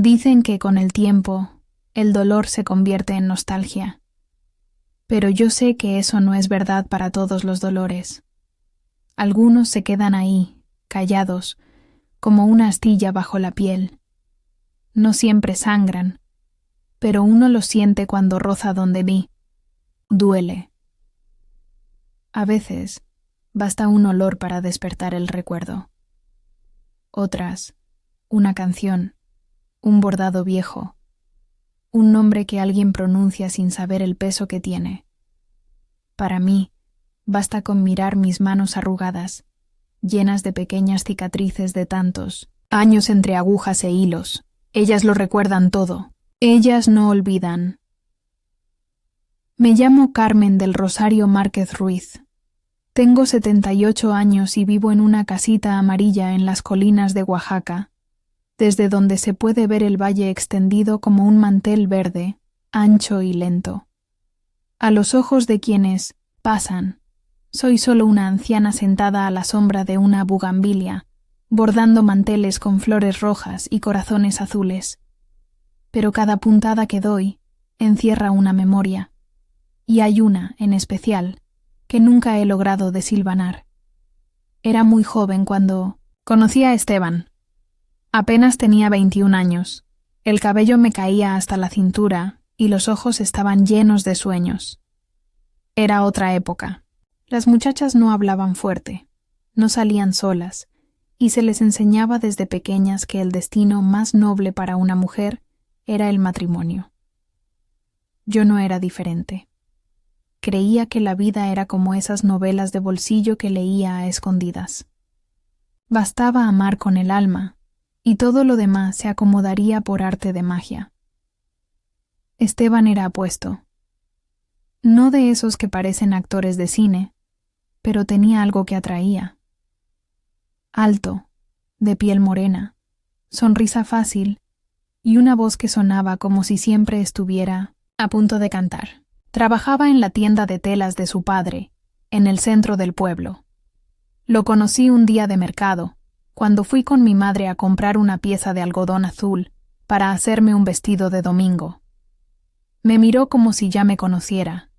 Dicen que con el tiempo el dolor se convierte en nostalgia. Pero yo sé que eso no es verdad para todos los dolores. Algunos se quedan ahí, callados, como una astilla bajo la piel. No siempre sangran, pero uno lo siente cuando roza donde vi. Duele. A veces basta un olor para despertar el recuerdo. Otras, una canción, un bordado viejo, un nombre que alguien pronuncia sin saber el peso que tiene. Para mí, basta con mirar mis manos arrugadas, llenas de pequeñas cicatrices de tantos años entre agujas e hilos. Ellas lo recuerdan todo. Ellas no olvidan. Me llamo Carmen del Rosario Márquez Ruiz. Tengo 78 años y vivo en una casita amarilla en las colinas de Oaxaca, desde donde se puede ver el valle extendido como un mantel verde, ancho y lento. A los ojos de quienes pasan, soy solo una anciana sentada a la sombra de una bugambilia, bordando manteles con flores rojas y corazones azules. Pero cada puntada que doy encierra una memoria, y hay una, en especial, que nunca he logrado desilvanar. Era muy joven cuando conocí a Esteban. Apenas tenía 21 años. El cabello me caía hasta la cintura y los ojos estaban llenos de sueños. Era otra época. Las muchachas no hablaban fuerte, no salían solas, y se les enseñaba desde pequeñas que el destino más noble para una mujer era el matrimonio. Yo no era diferente. Creía que la vida era como esas novelas de bolsillo que leía a escondidas. Bastaba amar con el alma, y todo lo demás se acomodaría por arte de magia. Esteban era apuesto. No de esos que parecen actores de cine, pero tenía algo que atraía. Alto, de piel morena, sonrisa fácil y una voz que sonaba como si siempre estuviera a punto de cantar. Trabajaba en la tienda de telas de su padre, en el centro del pueblo. Lo conocí un día de mercado, cuando fui con mi madre a comprar una pieza de algodón azul para hacerme un vestido de domingo. Me miró como si ya me conociera.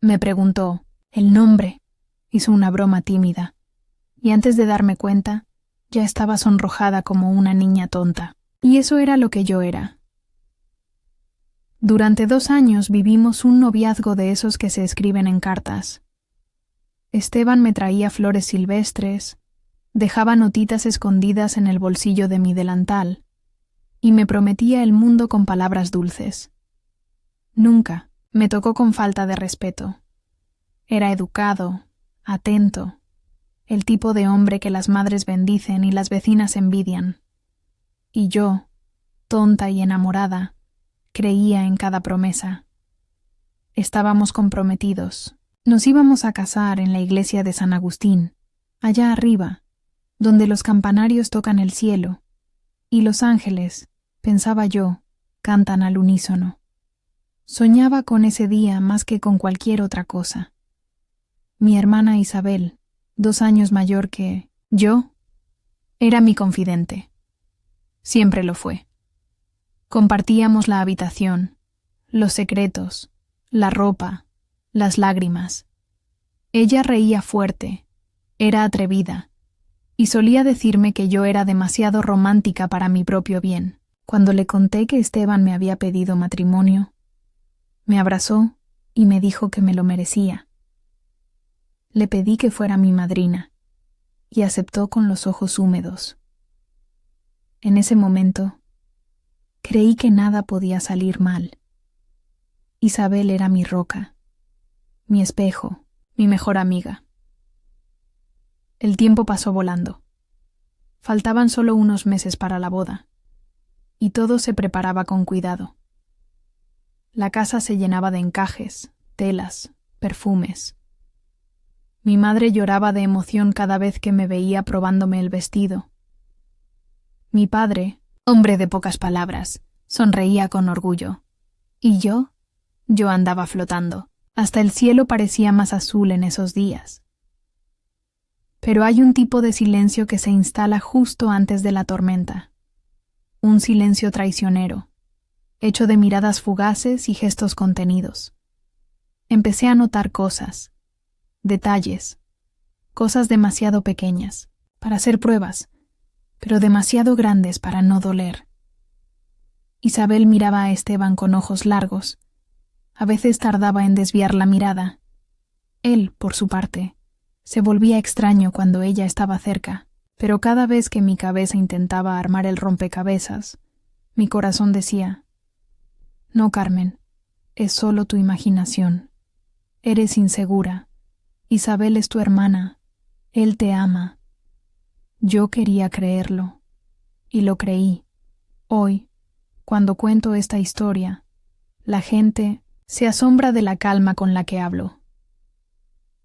Me preguntó el nombre. Hizo una broma tímida, y antes de darme cuenta, ya estaba sonrojada como una niña tonta. Y eso era lo que yo era. Durante 2 años vivimos un noviazgo de esos que se escriben en cartas. Esteban me traía flores silvestres, dejaba notitas escondidas en el bolsillo de mi delantal, y me prometía el mundo con palabras dulces. Nunca me tocó con falta de respeto. Era educado, atento, el tipo de hombre que las madres bendicen y las vecinas envidian. Y yo, tonta y enamorada, creía en cada promesa. Estábamos comprometidos. Nos íbamos a casar en la iglesia de San Agustín, allá arriba, donde los campanarios tocan el cielo, y los ángeles, pensaba yo, cantan al unísono. Soñaba con ese día más que con cualquier otra cosa. Mi hermana Isabel, 2 años mayor que yo, era mi confidente. Siempre lo fue. Compartíamos la habitación, los secretos, la ropa, las lágrimas. Ella reía fuerte, era atrevida, y solía decirme que yo era demasiado romántica para mi propio bien. Cuando le conté que Esteban me había pedido matrimonio, me abrazó y me dijo que me lo merecía. Le pedí que fuera mi madrina, y aceptó con los ojos húmedos. En ese momento, creí que nada podía salir mal. Isabel era mi roca, mi espejo, mi mejor amiga. El tiempo pasó volando. Faltaban solo unos meses para la boda, y todo se preparaba con cuidado. La casa se llenaba de encajes, telas, perfumes. Mi madre lloraba de emoción cada vez que me veía probándome el vestido. Mi padre, hombre de pocas palabras, sonreía con orgullo. ¿Y yo? Yo andaba flotando. Hasta el cielo parecía más azul en esos días. Pero hay un tipo de silencio que se instala justo antes de la tormenta. un silencio traicionero, hecho de miradas fugaces y gestos contenidos. Empecé a notar cosas, detalles, cosas demasiado pequeñas para hacer pruebas, pero demasiado grandes para no doler. Isabel miraba a Esteban con ojos largos. A veces tardaba en desviar la mirada. Él, por su parte, se volvía extraño cuando ella estaba cerca, pero cada vez que mi cabeza intentaba armar el rompecabezas, mi corazón decía: «No, Carmen, es solo tu imaginación. Eres insegura. Isabel es tu hermana. Él te ama». Yo quería creerlo, y lo creí. Hoy, cuando cuento esta historia, la gente se asombra de la calma con la que hablo.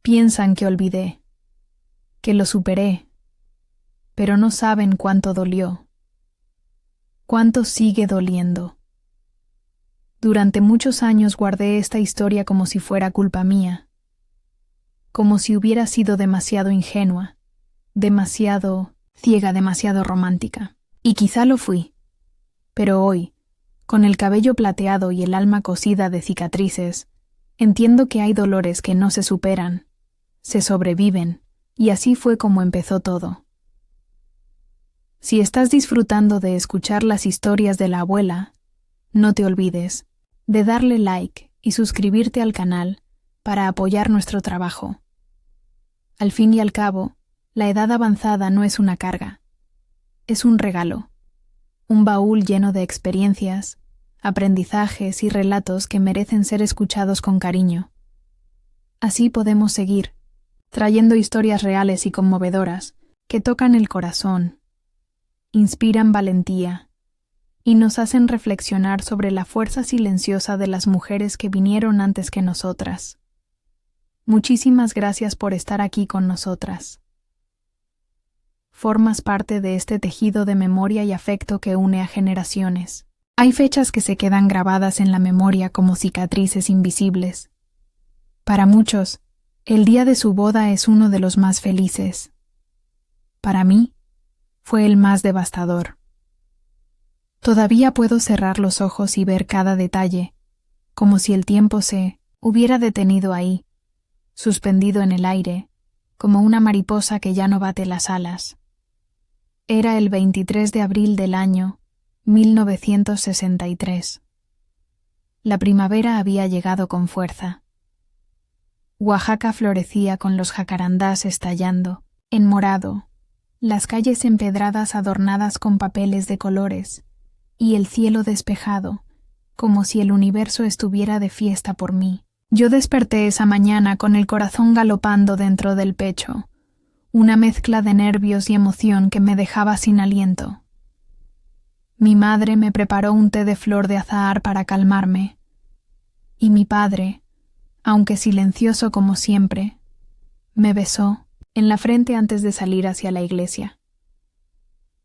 Piensan que olvidé, que lo superé, pero no saben cuánto dolió, cuánto sigue doliendo. Durante muchos años guardé esta historia como si fuera culpa mía, como si hubiera sido demasiado ingenua, demasiado ciega, demasiado romántica. Y quizá lo fui, pero hoy, con el cabello plateado y el alma cosida de cicatrices, entiendo que hay dolores que no se superan, se sobreviven, y así fue como empezó todo. Si estás disfrutando de escuchar las historias de la abuela, no te olvides de darle like y suscribirte al canal para apoyar nuestro trabajo. Al fin y al cabo, la edad avanzada no es una carga, es un regalo, un baúl lleno de experiencias, aprendizajes y relatos que merecen ser escuchados con cariño. Así podemos seguir, trayendo historias reales y conmovedoras que tocan el corazón, inspiran valentía y nos hacen reflexionar sobre la fuerza silenciosa de las mujeres que vinieron antes que nosotras. Muchísimas gracias por estar aquí con nosotras. Formas parte de este tejido de memoria y afecto que une a generaciones. Hay fechas que se quedan grabadas en la memoria como cicatrices invisibles. Para muchos, el día de su boda es uno de los más felices. Para mí, fue el más devastador. Todavía puedo cerrar los ojos y ver cada detalle, como si el tiempo se hubiera detenido ahí, suspendido en el aire, como una mariposa que ya no bate las alas. Era el 23 de abril del año 1963. La primavera había llegado con fuerza. Oaxaca florecía con los jacarandás estallando, en morado, las calles empedradas adornadas con papeles de colores, y el cielo despejado, como si el universo estuviera de fiesta por mí. Yo desperté esa mañana con el corazón galopando dentro del pecho, una mezcla de nervios y emoción que me dejaba sin aliento. Mi madre me preparó un té de flor de azahar para calmarme, y mi padre, aunque silencioso como siempre, me besó en la frente antes de salir hacia la iglesia.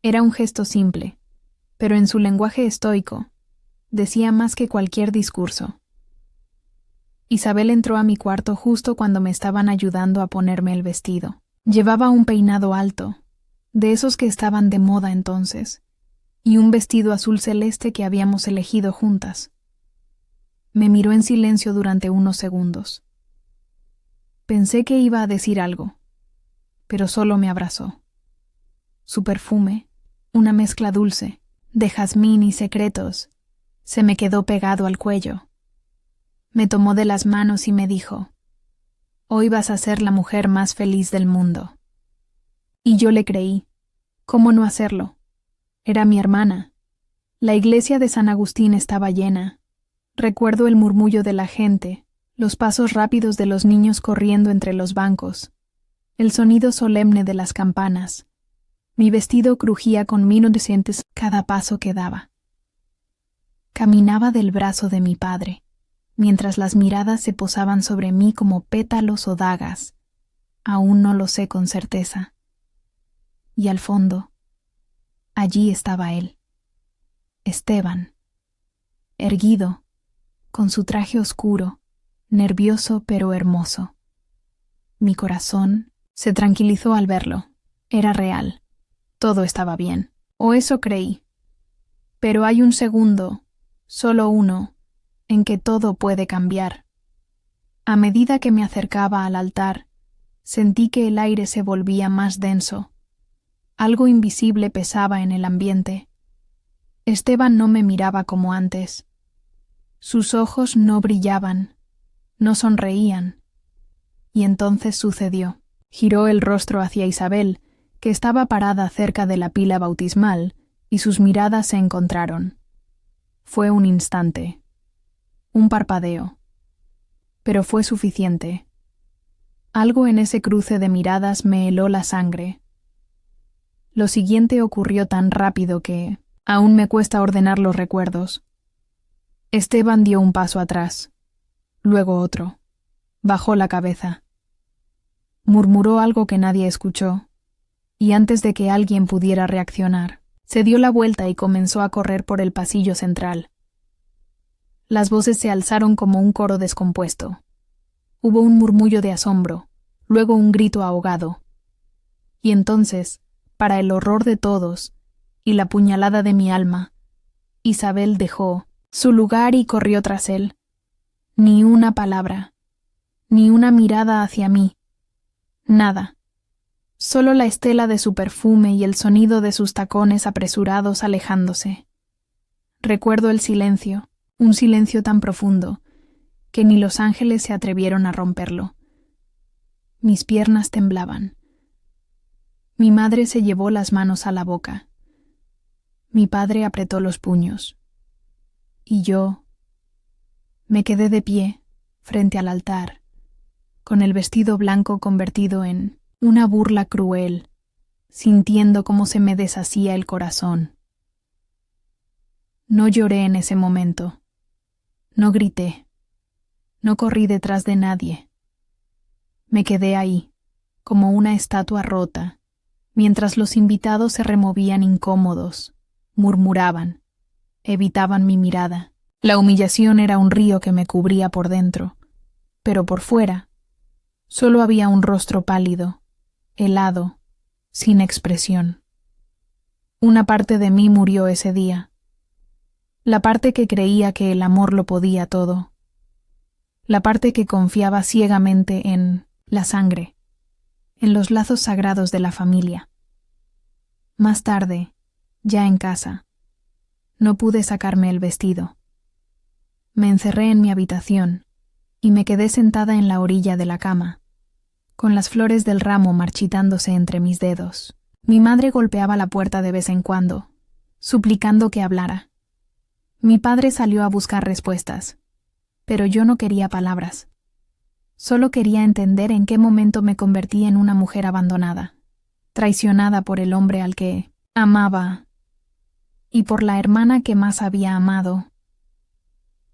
Era un gesto simple, pero en su lenguaje estoico, decía más que cualquier discurso. Isabel entró a mi cuarto justo cuando me estaban ayudando a ponerme el vestido. Llevaba un peinado alto, de esos que estaban de moda entonces, y un vestido azul celeste que habíamos elegido juntas. Me miró en silencio durante unos segundos. Pensé que iba a decir algo, pero solo me abrazó. Su perfume, una mezcla dulce, de jazmín y secretos, se me quedó pegado al cuello. Me tomó de las manos y me dijo: «Hoy vas a ser la mujer más feliz del mundo». Y yo le creí. ¿Cómo no hacerlo? Era mi hermana. La iglesia de San Agustín estaba llena. Recuerdo el murmullo de la gente, los pasos rápidos de los niños corriendo entre los bancos, el sonido solemne de las campanas. Mi vestido crujía con mil dientes cada paso que daba. Caminaba del brazo de mi padre, mientras las miradas se posaban sobre mí como pétalos o dagas. Aún no lo sé con certeza. Y al fondo, allí estaba él, Esteban, erguido, con su traje oscuro, nervioso pero hermoso. Mi corazón se tranquilizó al verlo. Era real. Todo estaba bien. O eso creí. Pero hay un segundo, solo uno, en que todo puede cambiar. A medida que me acercaba al altar, sentí que el aire se volvía más denso. Algo invisible pesaba en el ambiente. Esteban no me miraba como antes. Sus ojos no brillaban, no sonreían. Y entonces sucedió. Giró el rostro hacia Isabel, que estaba parada cerca de la pila bautismal, y sus miradas se encontraron. Fue un instante, un parpadeo. Pero fue suficiente. Algo en ese cruce de miradas me heló la sangre. Lo siguiente ocurrió tan rápido que aún me cuesta ordenar los recuerdos. Esteban dio un paso atrás, luego otro. Bajó la cabeza. Murmuró algo que nadie escuchó, y antes de que alguien pudiera reaccionar, se dio la vuelta y comenzó a correr por el pasillo central. Las voces se alzaron como un coro descompuesto. Hubo un murmullo de asombro, luego un grito ahogado. Y entonces, para el horror de todos y la puñalada de mi alma, Isabel dejó su lugar y corrió tras él. Ni una palabra, ni una mirada hacia mí, nada. Solo la estela de su perfume y el sonido de sus tacones apresurados alejándose. Recuerdo el silencio, un silencio tan profundo, que ni los ángeles se atrevieron a romperlo. Mis piernas temblaban. Mi madre se llevó las manos a la boca. Mi padre apretó los puños. Y yo me quedé de pie, frente al altar, con el vestido blanco convertido en una burla cruel, sintiendo cómo se me deshacía el corazón. No lloré en ese momento. No grité. No corrí detrás de nadie. Me quedé ahí, como una estatua rota, mientras los invitados se removían incómodos, murmuraban, evitaban mi mirada. La humillación era un río que me cubría por dentro, pero por fuera solo había un rostro pálido, helado, sin expresión. Una parte de mí murió ese día, la parte que creía que el amor lo podía todo, la parte que confiaba ciegamente en la sangre, en los lazos sagrados de la familia. Más tarde, ya en casa, no pude sacarme el vestido. Me encerré en mi habitación y me quedé sentada en la orilla de la cama, con las flores del ramo marchitándose entre mis dedos. Mi madre golpeaba la puerta de vez en cuando, suplicando que hablara. Mi padre salió a buscar respuestas, pero yo no quería palabras. Solo quería entender en qué momento me convertí en una mujer abandonada, traicionada por el hombre al que amaba y por la hermana que más había amado.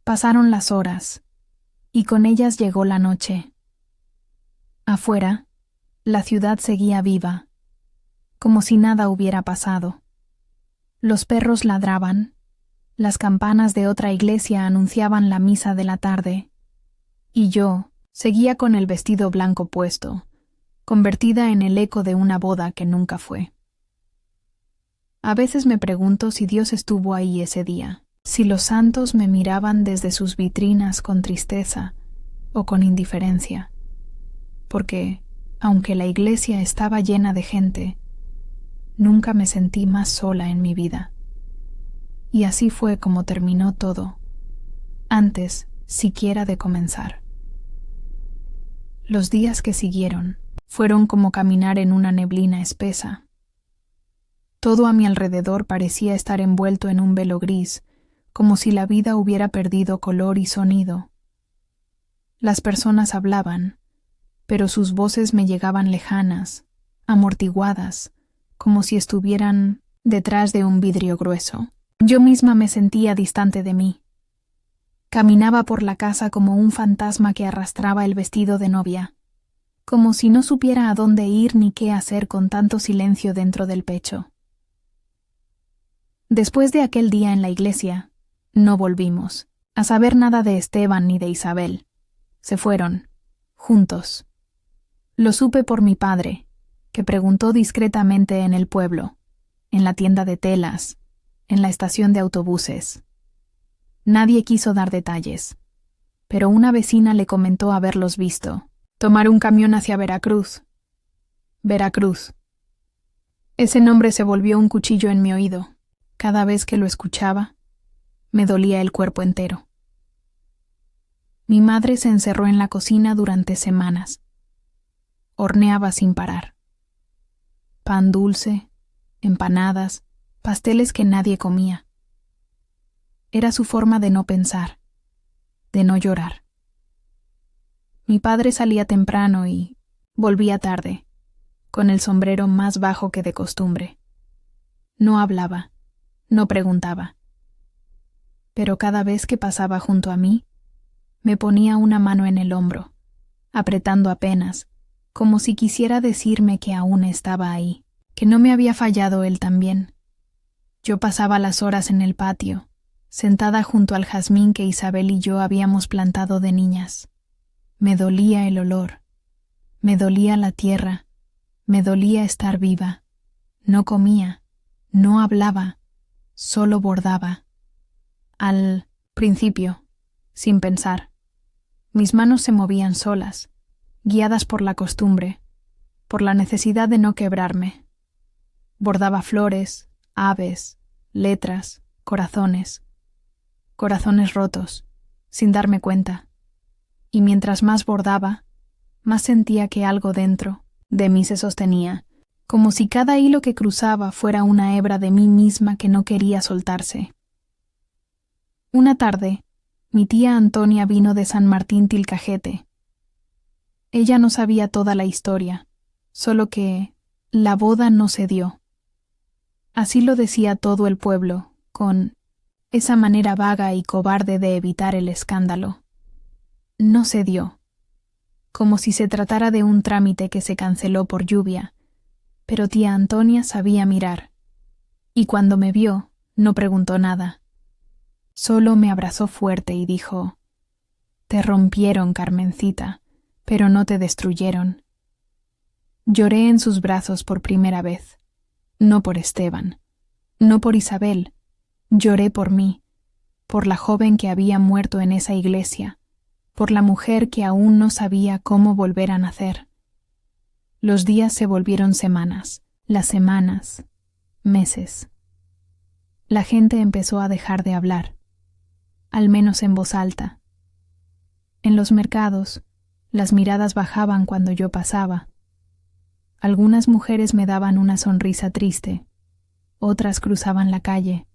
Pasaron las horas, y con ellas llegó la noche. Afuera, la ciudad seguía viva, como si nada hubiera pasado. Los perros ladraban, las campanas de otra iglesia anunciaban la misa de la tarde, y yo seguía con el vestido blanco puesto, convertida en el eco de una boda que nunca fue. A veces me pregunto si Dios estuvo ahí ese día, si los santos me miraban desde sus vitrinas con tristeza o con indiferencia, porque, aunque la iglesia estaba llena de gente, nunca me sentí más sola en mi vida. Y así fue como terminó todo, antes siquiera de comenzar. Los días que siguieron fueron como caminar en una neblina espesa. Todo a mi alrededor parecía estar envuelto en un velo gris, como si la vida hubiera perdido color y sonido. Las personas hablaban, pero sus voces me llegaban lejanas, amortiguadas, como si estuvieran detrás de un vidrio grueso. Yo misma me sentía distante de mí. Caminaba por la casa como un fantasma que arrastraba el vestido de novia, como si no supiera a dónde ir ni qué hacer con tanto silencio dentro del pecho. Después de aquel día en la iglesia, no volvimos a saber nada de Esteban ni de Isabel. Se fueron, juntos. Lo supe por mi padre, que preguntó discretamente en el pueblo, en la tienda de telas, en la estación de autobuses. Nadie quiso dar detalles, pero una vecina le comentó haberlos visto. Tomar un camión hacia Veracruz. Veracruz. Ese nombre se volvió un cuchillo en mi oído. Cada vez que lo escuchaba, me dolía el cuerpo entero. Mi madre se encerró en la cocina durante semanas. Horneaba sin parar. Pan dulce, empanadas, pasteles que nadie comía. Era su forma de no pensar, de no llorar. Mi padre salía temprano y volvía tarde, con el sombrero más bajo que de costumbre. No hablaba, no preguntaba. Pero cada vez que pasaba junto a mí, me ponía una mano en el hombro, apretando apenas, como si quisiera decirme que aún estaba ahí, que no me había fallado él también. Yo pasaba las horas en el patio, sentada junto al jazmín que Isabel y yo habíamos plantado de niñas. Me dolía el olor, me dolía la tierra, me dolía estar viva. No comía, no hablaba, solo bordaba. Al principio, sin pensar, mis manos se movían solas, guiadas por la costumbre, por la necesidad de no quebrarme. Bordaba flores, aves, letras, corazones rotos, sin darme cuenta. Y mientras más bordaba, más sentía que algo dentro de mí se sostenía, como si cada hilo que cruzaba fuera una hebra de mí misma que no quería soltarse. Una tarde, mi tía Antonia vino de San Martín Tilcajete. Ella no sabía toda la historia, solo que la boda no se dio. Así lo decía todo el pueblo, con esa manera vaga y cobarde de evitar el escándalo. No se dio, como si se tratara de un trámite que se canceló por lluvia, pero tía Antonia sabía mirar, y cuando me vio, no preguntó nada. Solo me abrazó fuerte y dijo: «Te rompieron, Carmencita, pero no te destruyeron». Lloré en sus brazos por primera vez, no por Esteban, no por Isabel, lloré por mí, por la joven que había muerto en esa iglesia, por la mujer que aún no sabía cómo volver a nacer. Los días se volvieron semanas, las semanas, meses. La gente empezó a dejar de hablar, al menos en voz alta. En los mercados, las miradas bajaban cuando yo pasaba. Algunas mujeres me daban una sonrisa triste, otras cruzaban la calle.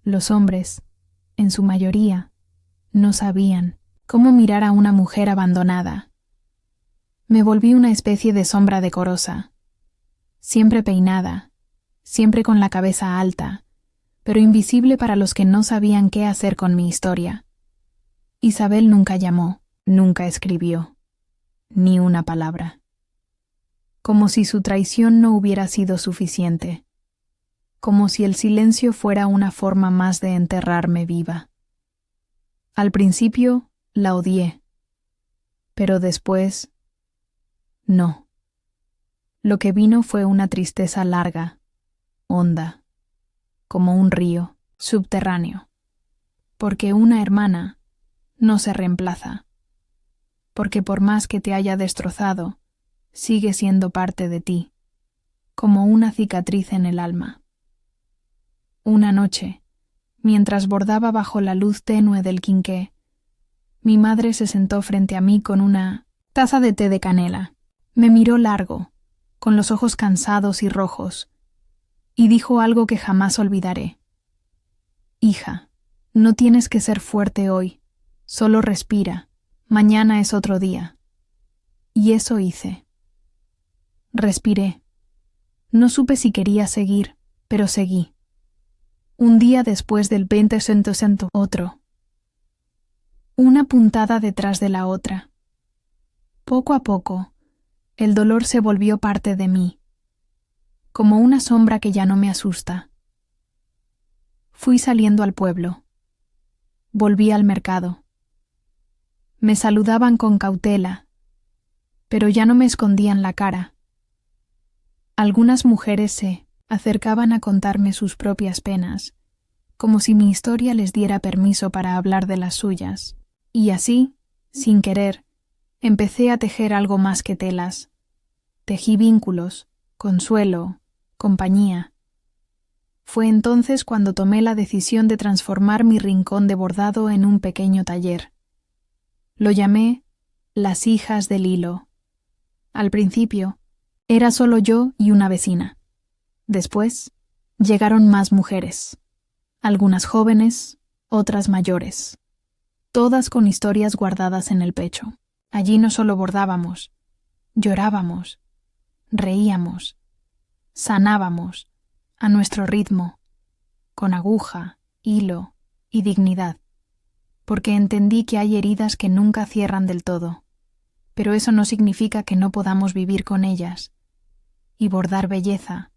Los hombres, en su mayoría, no sabían cómo mirar a una mujer abandonada. Me volví una especie de sombra decorosa, siempre peinada, siempre con la cabeza alta, pero invisible para los que no sabían qué hacer con mi historia. Isabel nunca llamó, nunca escribió, ni una palabra. Como si su traición no hubiera sido suficiente, como si el silencio fuera una forma más de enterrarme viva. Al principio la odié, pero después no. Lo que vino fue una tristeza larga, honda, como un río subterráneo, porque una hermana no se reemplaza, porque por más que te haya destrozado, sigue siendo parte de ti, como una cicatriz en el alma. Una noche, mientras bordaba bajo la luz tenue del quinqué, mi madre se sentó frente a mí con una taza de té de canela. Me miró largo, con los ojos cansados y rojos, y dijo algo que jamás olvidaré. «Hija, no tienes que ser fuerte hoy, solo respira, mañana es otro día». Y eso hice. Respiré. No supe si quería seguir, pero seguí. Un día después del 20 otro. Una puntada detrás de la otra. Poco a poco, el dolor se volvió parte de mí, como una sombra que ya no me asusta. Fui saliendo al pueblo. Volví al mercado. Me saludaban con cautela, pero ya no me escondían la cara. Algunas mujeres se acercaban a contarme sus propias penas, como si mi historia les diera permiso para hablar de las suyas. Y así, sin querer, empecé a tejer algo más que telas. Tejí vínculos, consuelo, compañía. Fue entonces cuando tomé la decisión de transformar mi rincón de bordado en un pequeño taller. Lo llamé Las Hijas del Hilo. Al principio, era solo yo y una vecina. Después, llegaron más mujeres, algunas jóvenes, otras mayores, todas con historias guardadas en el pecho. Allí no solo bordábamos, llorábamos, reíamos, sanábamos, a nuestro ritmo, con aguja, hilo y dignidad, porque entendí que hay heridas que nunca cierran del todo, pero eso no significa que no podamos vivir con ellas y bordar belleza,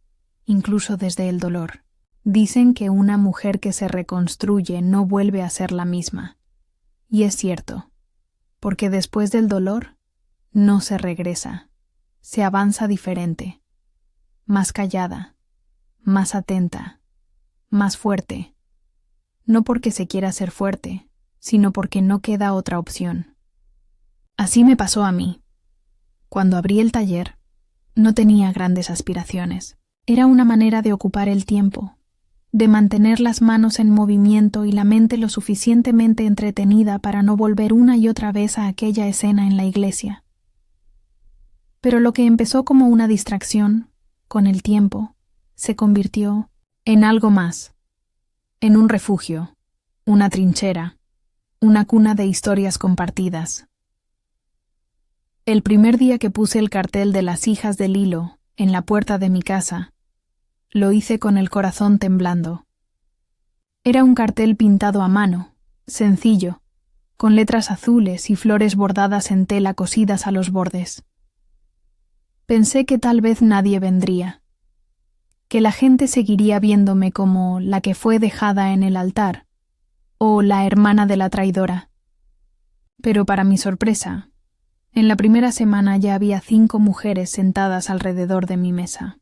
incluso desde el dolor. Dicen que una mujer que se reconstruye no vuelve a ser la misma, y es cierto, porque después del dolor no se regresa, se avanza diferente, más callada, más atenta, más fuerte, no porque se quiera ser fuerte, sino porque no queda otra opción. Así me pasó a mí. Cuando abrí el taller, no tenía grandes aspiraciones. Era una manera de ocupar el tiempo, de mantener las manos en movimiento y la mente lo suficientemente entretenida para no volver una y otra vez a aquella escena en la iglesia. Pero lo que empezó como una distracción, con el tiempo, se convirtió en algo más, en un refugio, una trinchera, una cuna de historias compartidas. El primer día que puse el cartel de Las Hijas del Hilo en la puerta de mi casa, lo hice con el corazón temblando. Era un cartel pintado a mano, sencillo, con letras azules y flores bordadas en tela cosidas a los bordes. Pensé que tal vez nadie vendría, que la gente seguiría viéndome como la que fue dejada en el altar, o la hermana de la traidora. Pero para mi sorpresa, en la primera semana ya había 5 mujeres sentadas alrededor de mi mesa.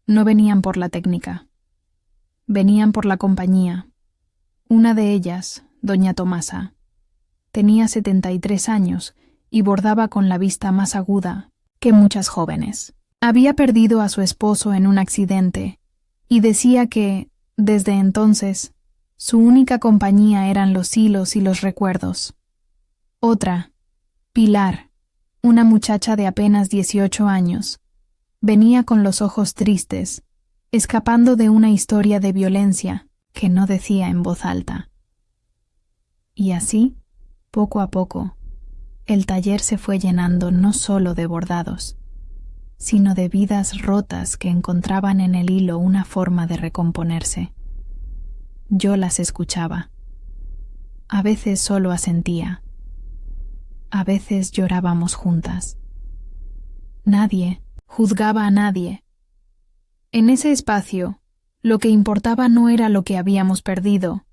No venían por la técnica. Venían por la compañía. Una de ellas, doña Tomasa, tenía 73 años y bordaba con la vista más aguda que muchas jóvenes. Había perdido a su esposo en un accidente y decía que, desde entonces, su única compañía eran los hilos y los recuerdos. Otra, Pilar, una muchacha de apenas 18 años, venía con los ojos tristes, escapando de una historia de violencia que no decía en voz alta. Y así, poco a poco, el taller se fue llenando no solo de bordados, sino de vidas rotas que encontraban en el hilo una forma de recomponerse. Yo las escuchaba. A veces solo asentía. A veces llorábamos juntas. Nadie juzgaba a nadie. En ese espacio, lo que importaba no era lo que habíamos perdido,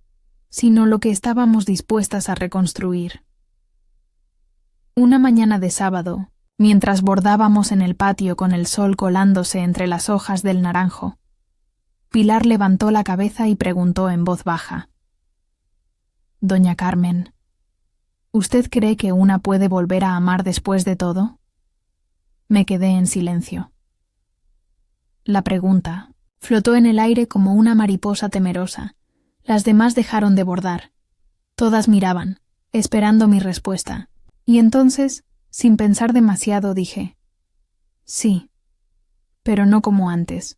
sino lo que estábamos dispuestas a reconstruir. Una mañana de sábado, mientras bordábamos en el patio con el sol colándose entre las hojas del naranjo, Pilar levantó la cabeza y preguntó en voz baja: «Doña Carmen, ¿usted cree que una puede volver a amar después de todo?». Me quedé en silencio. La pregunta flotó en el aire como una mariposa temerosa. Las demás dejaron de bordar. Todas miraban, esperando mi respuesta. Y entonces, sin pensar demasiado, dije: «Sí, pero no como antes,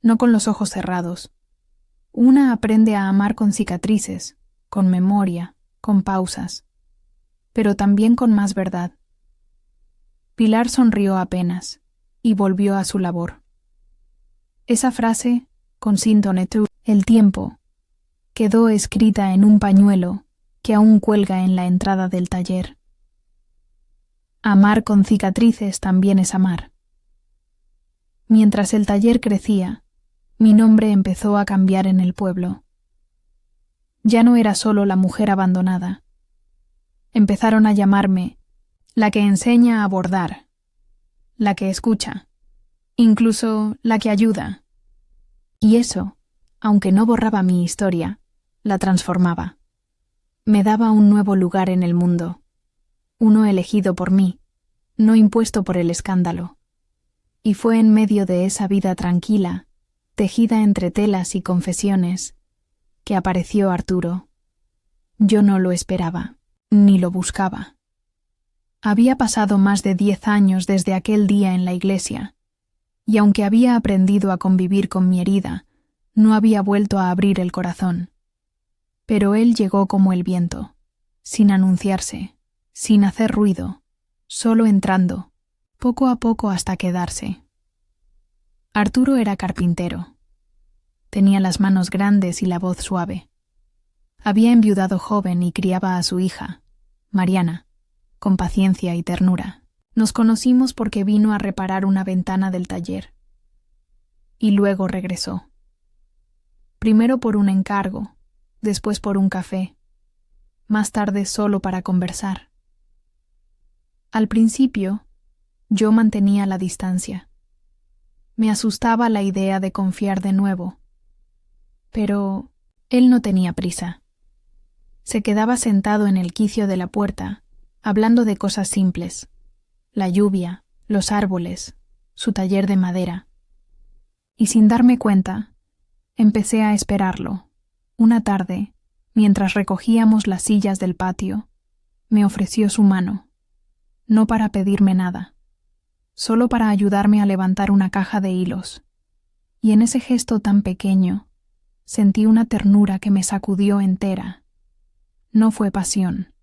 no con los ojos cerrados. Una aprende a amar con cicatrices, con memoria, con pausas, pero también con más verdad». Pilar sonrió apenas y volvió a su labor. Esa frase, con sintonetu, el tiempo, quedó escrita en un pañuelo que aún cuelga en la entrada del taller. Amar con cicatrices también es amar. Mientras el taller crecía, mi nombre empezó a cambiar en el pueblo. Ya no era solo la mujer abandonada. Empezaron a llamarme la que enseña a bordar, la que escucha, incluso la que ayuda. Y eso, aunque no borraba mi historia, la transformaba. Me daba un nuevo lugar en el mundo, uno elegido por mí, no impuesto por el escándalo. Y fue en medio de esa vida tranquila, tejida entre telas y confesiones, que apareció Arturo. Yo no lo esperaba, ni lo buscaba. Había pasado más de 10 años desde aquel día en la iglesia, y aunque había aprendido a convivir con mi herida, no había vuelto a abrir el corazón. Pero él llegó como el viento, sin anunciarse, sin hacer ruido, solo entrando, poco a poco hasta quedarse. Arturo era carpintero. Tenía las manos grandes y la voz suave. Había enviudado joven y criaba a su hija, Mariana, con paciencia y ternura. Nos conocimos porque vino a reparar una ventana del taller. Y luego regresó. Primero por un encargo, después por un café, más tarde solo para conversar. Al principio, yo mantenía la distancia. Me asustaba la idea de confiar de nuevo. Pero él no tenía prisa. Se quedaba sentado en el quicio de la puerta, hablando de cosas simples: la lluvia, los árboles, su taller de madera. Y sin darme cuenta, empecé a esperarlo. Una tarde, mientras recogíamos las sillas del patio, me ofreció su mano, no para pedirme nada, solo para ayudarme a levantar una caja de hilos. Y en ese gesto tan pequeño, sentí una ternura que me sacudió entera. No fue pasión,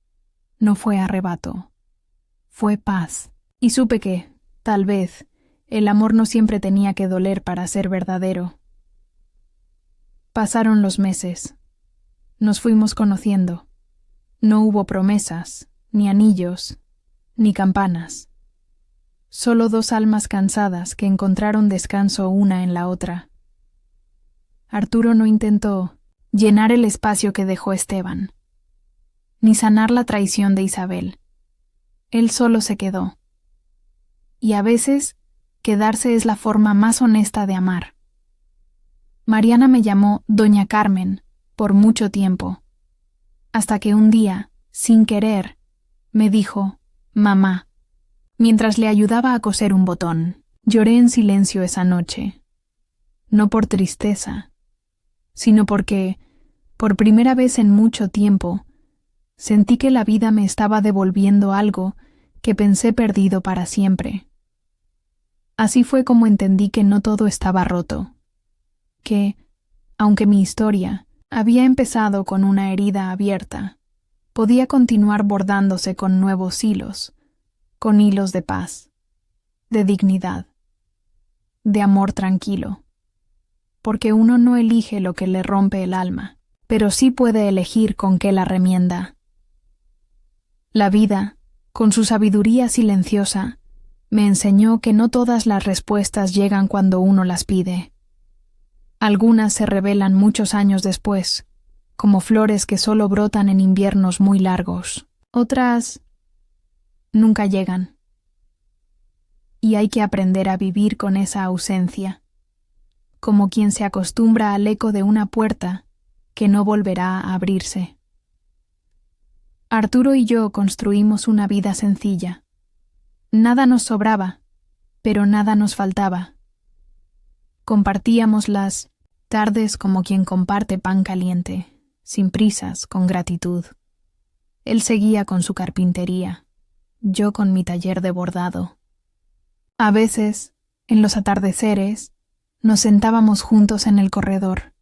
no fue arrebato, fue paz. Y supe que, tal vez, el amor no siempre tenía que doler para ser verdadero. Pasaron los meses. Nos fuimos conociendo. No hubo promesas, ni anillos, ni campanas. Solo dos almas cansadas que encontraron descanso una en la otra. Arturo no intentó llenar el espacio que dejó Esteban, ni sanar la traición de Isabel. Él solo se quedó. Y a veces, quedarse es la forma más honesta de amar. Mariana me llamó Doña Carmen por mucho tiempo, hasta que un día, sin querer, me dijo «mamá», mientras le ayudaba a coser un botón. Lloré en silencio esa noche, no por tristeza, sino porque, por primera vez en mucho tiempo, sentí que la vida me estaba devolviendo algo que pensé perdido para siempre. Así fue como entendí que no todo estaba roto, que, aunque mi historia había empezado con una herida abierta, podía continuar bordándose con nuevos hilos, con hilos de paz, de dignidad, de amor tranquilo, porque uno no elige lo que le rompe el alma, pero sí puede elegir con qué la remienda. La vida, con su sabiduría silenciosa, me enseñó que no todas las respuestas llegan cuando uno las pide. Algunas se revelan muchos años después, como flores que solo brotan en inviernos muy largos. Otras nunca llegan. Y hay que aprender a vivir con esa ausencia, como quien se acostumbra al eco de una puerta que no volverá a abrirse. Arturo y yo construimos una vida sencilla. Nada nos sobraba, pero nada nos faltaba. Compartíamos las tardes como quien comparte pan caliente, sin prisas, con gratitud. Él seguía con su carpintería, yo con mi taller de bordado. A veces, en los atardeceres, nos sentábamos juntos en el corredor,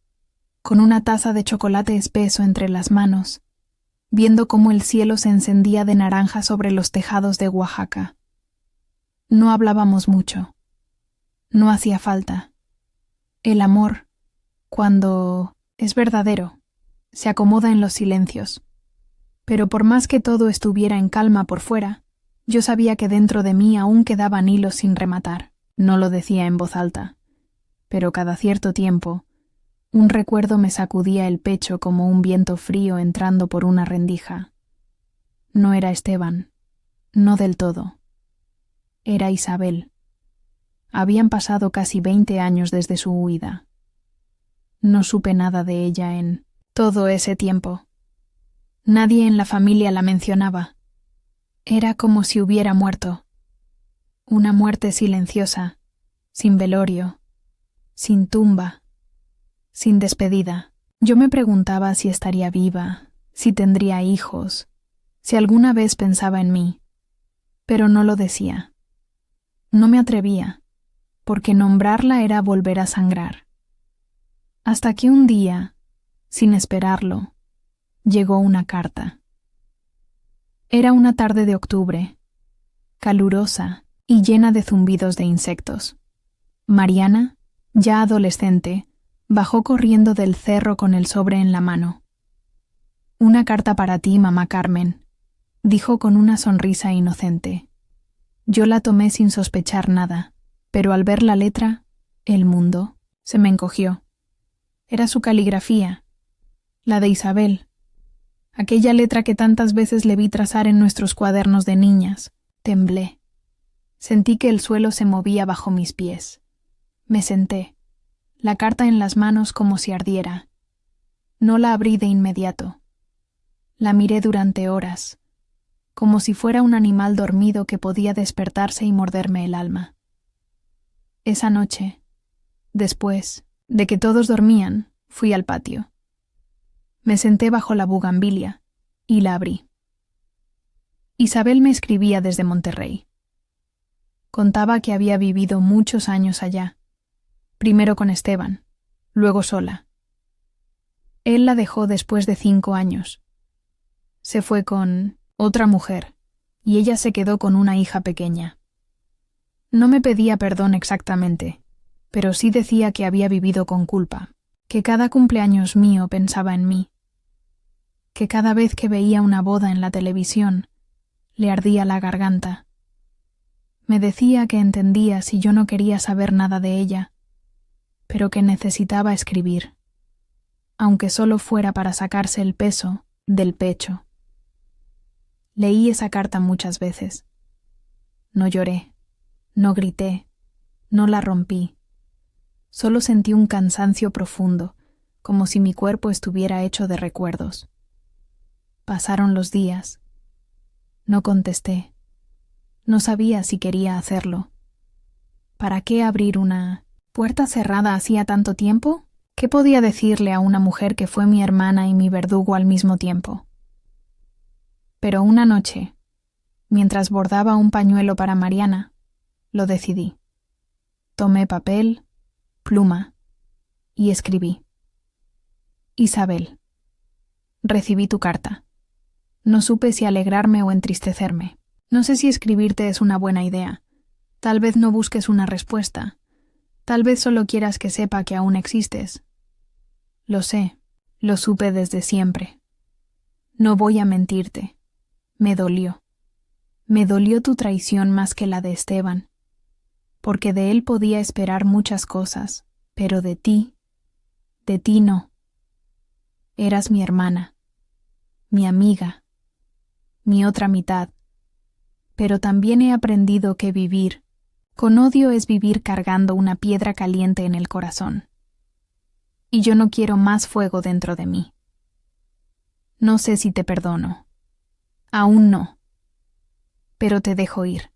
con una taza de chocolate espeso entre las manos, viendo cómo el cielo se encendía de naranja sobre los tejados de Oaxaca. No hablábamos mucho. No hacía falta. El amor, cuando es verdadero, se acomoda en los silencios. Pero por más que todo estuviera en calma por fuera, yo sabía que dentro de mí aún quedaban hilos sin rematar. No lo decía en voz alta, pero cada cierto tiempo, un recuerdo me sacudía el pecho como un viento frío entrando por una rendija. No era Esteban, no del todo. Era Isabel. Habían pasado casi 20 años desde su huida. No supe nada de ella en todo ese tiempo. Nadie en la familia la mencionaba. Era como si hubiera muerto. Una muerte silenciosa, sin velorio, sin tumba, sin despedida. Yo me preguntaba si estaría viva, si tendría hijos, si alguna vez pensaba en mí, pero no lo decía. No me atrevía, porque nombrarla era volver a sangrar. Hasta que un día, sin esperarlo, llegó una carta. Era una tarde de octubre, calurosa y llena de zumbidos de insectos. Mariana, ya adolescente, bajó corriendo del cerro con el sobre en la mano. «Una carta para ti, mamá Carmen», dijo con una sonrisa inocente. Yo la tomé sin sospechar nada, pero al ver la letra, el mundo se me encogió. Era su caligrafía, la de Isabel, aquella letra que tantas veces le vi trazar en nuestros cuadernos de niñas. Temblé. Sentí que el suelo se movía bajo mis pies. Me senté, la carta en las manos como si ardiera. No la abrí de inmediato. La miré durante horas, como si fuera un animal dormido que podía despertarse y morderme el alma. Esa noche, después de que todos dormían, fui al patio. Me senté bajo la bugambilia y la abrí. Isabel me escribía desde Monterrey. Contaba que había vivido muchos años allá, primero con Esteban, luego sola. Él la dejó después de 5 años. Se fue con otra mujer y ella se quedó con una hija pequeña. No me pedía perdón exactamente, pero sí decía que había vivido con culpa, que cada cumpleaños mío pensaba en mí, que cada vez que veía una boda en la televisión le ardía la garganta. Me decía que entendía si yo no quería saber nada de ella, pero que necesitaba escribir, aunque solo fuera para sacarse el peso del pecho. Leí esa carta muchas veces. No lloré, no grité, no la rompí. Solo sentí un cansancio profundo, como si mi cuerpo estuviera hecho de recuerdos. Pasaron los días. No contesté. No sabía si quería hacerlo. ¿Para qué abrir una puerta cerrada hacía tanto tiempo? ¿Qué podía decirle a una mujer que fue mi hermana y mi verdugo al mismo tiempo? Pero una noche, mientras bordaba un pañuelo para Mariana, lo decidí. Tomé papel, pluma y escribí. Isabel, recibí tu carta. No supe si alegrarme o entristecerme. No sé si escribirte es una buena idea. Tal vez no busques una respuesta. Tal vez solo quieras que sepa que aún existes. Lo sé, lo supe desde siempre. No voy a mentirte. Me dolió. Me dolió tu traición más que la de Esteban, porque de él podía esperar muchas cosas, pero de ti no. Eras mi hermana, mi amiga, mi otra mitad, pero también he aprendido que vivir con odio es vivir cargando una piedra caliente en el corazón. Y yo no quiero más fuego dentro de mí. No sé si te perdono. Aún no. Pero te dejo ir.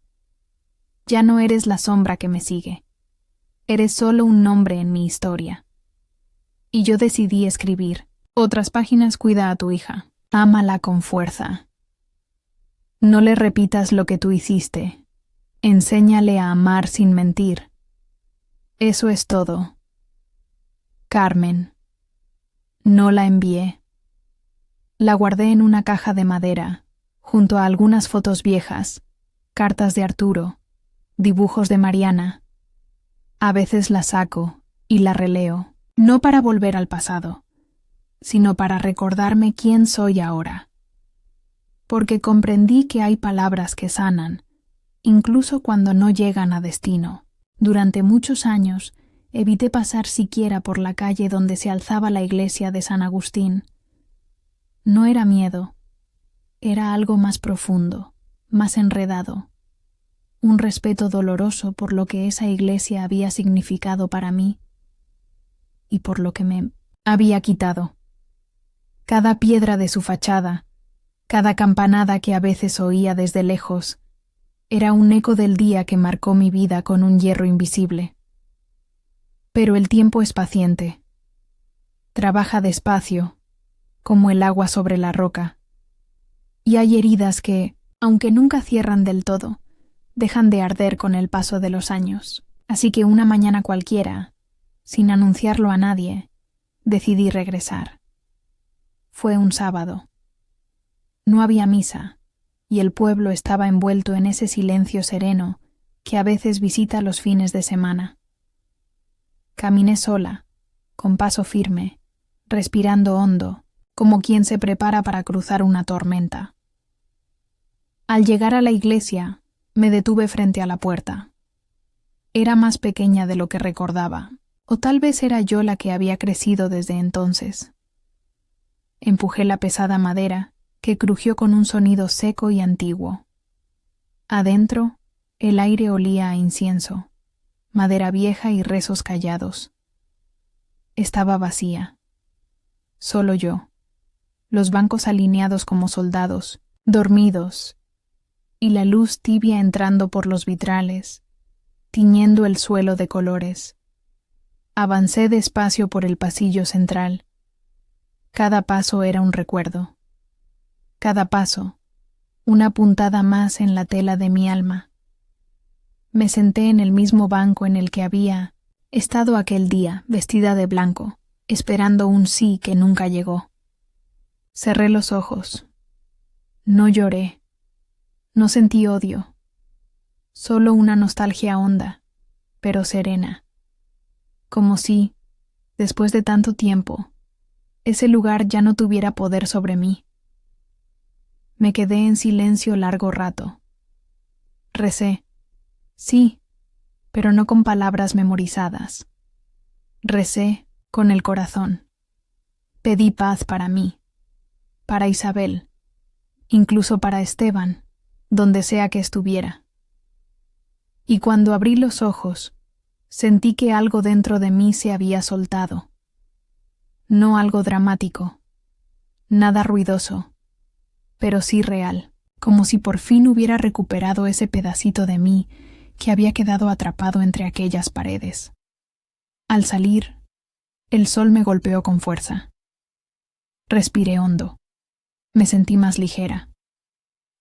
Ya no eres la sombra que me sigue. Eres solo un nombre en mi historia. Y yo decidí escribir. Otras páginas. Cuida a tu hija. Ámala con fuerza. No le repitas lo que tú hiciste. Enséñale a amar sin mentir. Eso es todo. Carmen. No la envié. La guardé en una caja de madera, junto a algunas fotos viejas, cartas de Arturo, dibujos de Mariana. A veces la saco y la releo, no para volver al pasado, sino para recordarme quién soy ahora. Porque comprendí que hay palabras que sanan, incluso cuando no llegan a destino. Durante muchos años evité pasar siquiera por la calle donde se alzaba la iglesia de San Agustín. No era miedo, era algo más profundo, más enredado, un respeto doloroso por lo que esa iglesia había significado para mí y por lo que me había quitado. Cada piedra de su fachada, cada campanada que a veces oía desde lejos, era un eco del día que marcó mi vida con un hierro invisible. Pero el tiempo es paciente. Trabaja despacio, como el agua sobre la roca. Y hay heridas que, aunque nunca cierran del todo, dejan de arder con el paso de los años. Así que una mañana cualquiera, sin anunciarlo a nadie, decidí regresar. Fue un sábado. No había misa, y el pueblo estaba envuelto en ese silencio sereno que a veces visita los fines de semana. Caminé sola, con paso firme, respirando hondo, como quien se prepara para cruzar una tormenta. Al llegar a la iglesia, me detuve frente a la puerta. Era más pequeña de lo que recordaba, o tal vez era yo la que había crecido desde entonces. Empujé la pesada madera, que crujió con un sonido seco y antiguo. Adentro, el aire olía a incienso, madera vieja y rezos callados. Estaba vacía. Solo yo, los bancos alineados como soldados, dormidos, y la luz tibia entrando por los vitrales, tiñendo el suelo de colores. Avancé despacio por el pasillo central. Cada paso era un recuerdo. Cada paso, una puntada más en la tela de mi alma. Me senté en el mismo banco en el que había estado aquel día, vestida de blanco, esperando un sí que nunca llegó. Cerré los ojos. No lloré. No sentí odio. Solo una nostalgia honda, pero serena. Como si, después de tanto tiempo, ese lugar ya no tuviera poder sobre mí. Me quedé en silencio largo rato. Recé. Sí, pero no con palabras memorizadas. Recé con el corazón. Pedí paz para mí, para Isabel, incluso para Esteban, donde sea que estuviera. Y cuando abrí los ojos, sentí que algo dentro de mí se había soltado. No algo dramático, nada ruidoso, pero sí real, como si por fin hubiera recuperado ese pedacito de mí que había quedado atrapado entre aquellas paredes. Al salir, el sol me golpeó con fuerza. Respiré hondo. Me sentí más ligera.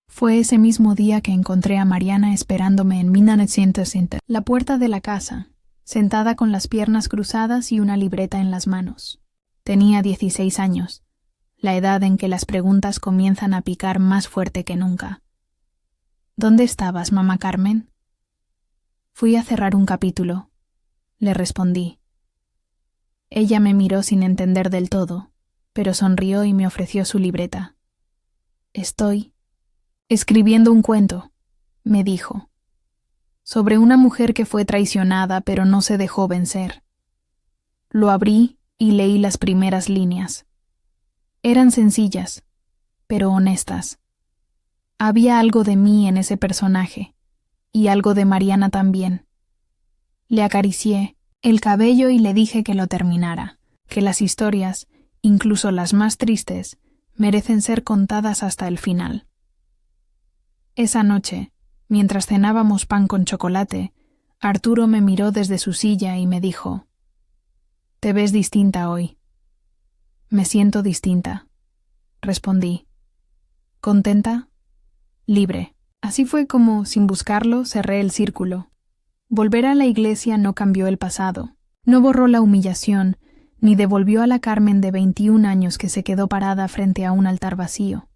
Fue ese mismo día que encontré a Mariana esperándome en 1900, la puerta de la casa, sentada con las piernas cruzadas y una libreta en las manos. Tenía 16 años, la edad en que las preguntas comienzan a picar más fuerte que nunca. ¿Dónde estabas, mamá Carmen? Fui a cerrar un capítulo, le respondí. Ella me miró sin entender del todo, pero sonrió y me ofreció su libreta. Estoy escribiendo un cuento, me dijo, sobre una mujer que fue traicionada pero no se dejó vencer. Lo abrí y leí las primeras líneas. Eran sencillas, pero honestas. Había algo de mí en ese personaje, y algo de Mariana también. Le acaricié el cabello y le dije que lo terminara, que las historias, incluso las más tristes, merecen ser contadas hasta el final. Esa noche, mientras cenábamos pan con chocolate, Arturo me miró desde su silla y me dijo: «Te ves distinta hoy». «Me siento distinta», respondí. «¿Contenta?» «Libre». Así fue como, sin buscarlo, cerré el círculo. Volver a la iglesia no cambió el pasado, no borró la humillación, ni devolvió a la Carmen de 21 años que se quedó parada frente a un altar vacío.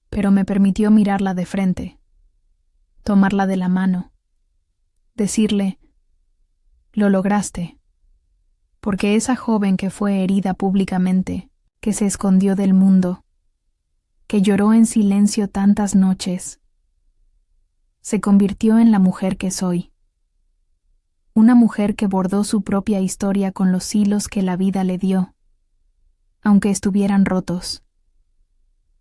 Pero me permitió mirarla de frente, tomarla de la mano, decirle: «Lo lograste», porque esa joven que fue herida públicamente, que se escondió del mundo, que lloró en silencio tantas noches, se convirtió en la mujer que soy. Una mujer que bordó su propia historia con los hilos que la vida le dio, aunque estuvieran rotos,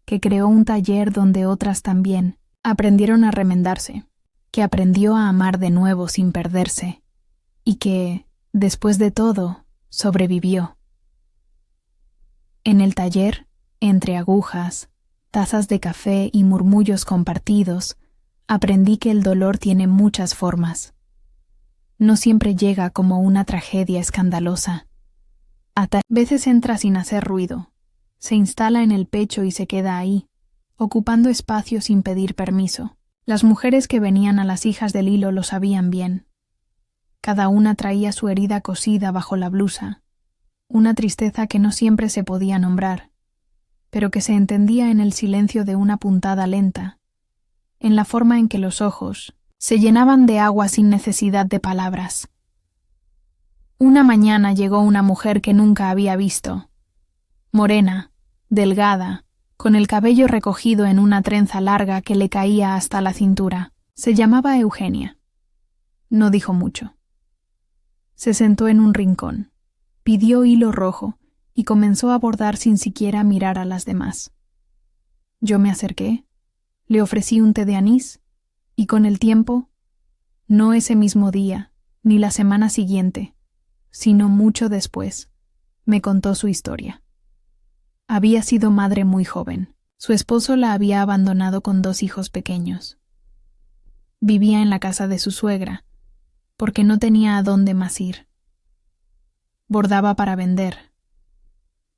que creó un taller donde otras también aprendieron a remendarse, que aprendió a amar de nuevo sin perderse, y que, después de todo, sobrevivió. En el taller, entre agujas, tazas de café y murmullos compartidos, aprendí que el dolor tiene muchas formas. No siempre llega como una tragedia escandalosa. A veces entra sin hacer ruido, se instala en el pecho y se queda ahí, ocupando espacio sin pedir permiso. Las mujeres que venían a las hijas del hilo lo sabían bien. Cada una traía su herida cosida bajo la blusa, una tristeza que no siempre se podía nombrar, pero que se entendía en el silencio de una puntada lenta, en la forma en que los ojos se llenaban de agua sin necesidad de palabras. Una mañana llegó una mujer que nunca había visto, morena, delgada, con el cabello recogido en una trenza larga que le caía hasta la cintura. Se llamaba Eugenia. No dijo mucho. Se sentó en un rincón, pidió hilo rojo y comenzó a bordar sin siquiera mirar a las demás. Yo me acerqué, le ofrecí un té de anís y con el tiempo, no ese mismo día ni la semana siguiente, sino mucho después, me contó su historia. Había sido madre muy joven. Su esposo la había abandonado con 2 hijos pequeños. Vivía en la casa de su suegra, porque no tenía a dónde más ir. Bordaba para vender,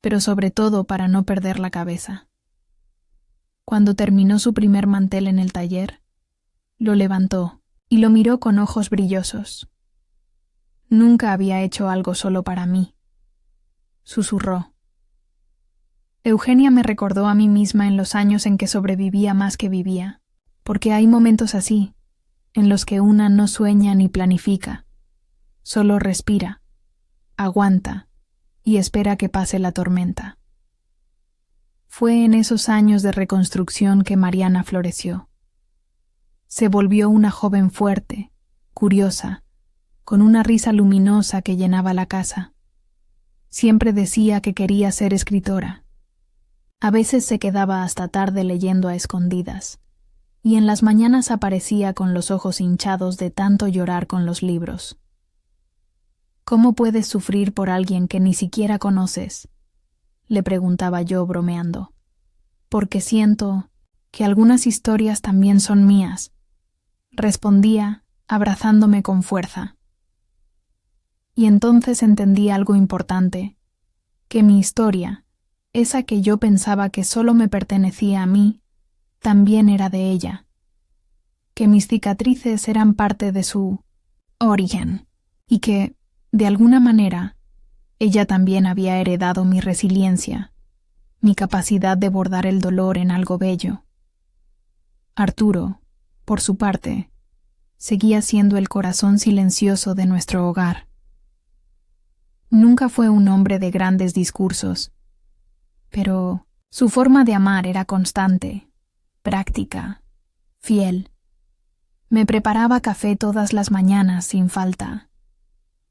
pero sobre todo para no perder la cabeza. Cuando terminó su primer mantel en el taller, lo levantó y lo miró con ojos brillosos. Nunca había hecho algo solo para mí, susurró. Eugenia me recordó a mí misma en los años en que sobrevivía más que vivía, porque hay momentos así, en los que una no sueña ni planifica, solo respira, aguanta y espera que pase la tormenta. Fue en esos años de reconstrucción que Mariana floreció. Se volvió una joven fuerte, curiosa, con una risa luminosa que llenaba la casa. Siempre decía que quería ser escritora. A veces se quedaba hasta tarde leyendo a escondidas, y en las mañanas aparecía con los ojos hinchados de tanto llorar con los libros. ¿Cómo puedes sufrir por alguien que ni siquiera conoces?, le preguntaba yo bromeando. Porque siento que algunas historias también son mías, respondía, abrazándome con fuerza. Y entonces entendí algo importante, que mi historia, esa que yo pensaba que solo me pertenecía a mí, también era de ella, que mis cicatrices eran parte de su origen, y que, de alguna manera, ella también había heredado mi resiliencia, mi capacidad de bordar el dolor en algo bello. Arturo, por su parte, seguía siendo el corazón silencioso de nuestro hogar. Nunca fue un hombre de grandes discursos, pero su forma de amar era constante, práctica, fiel. Me preparaba café todas las mañanas sin falta.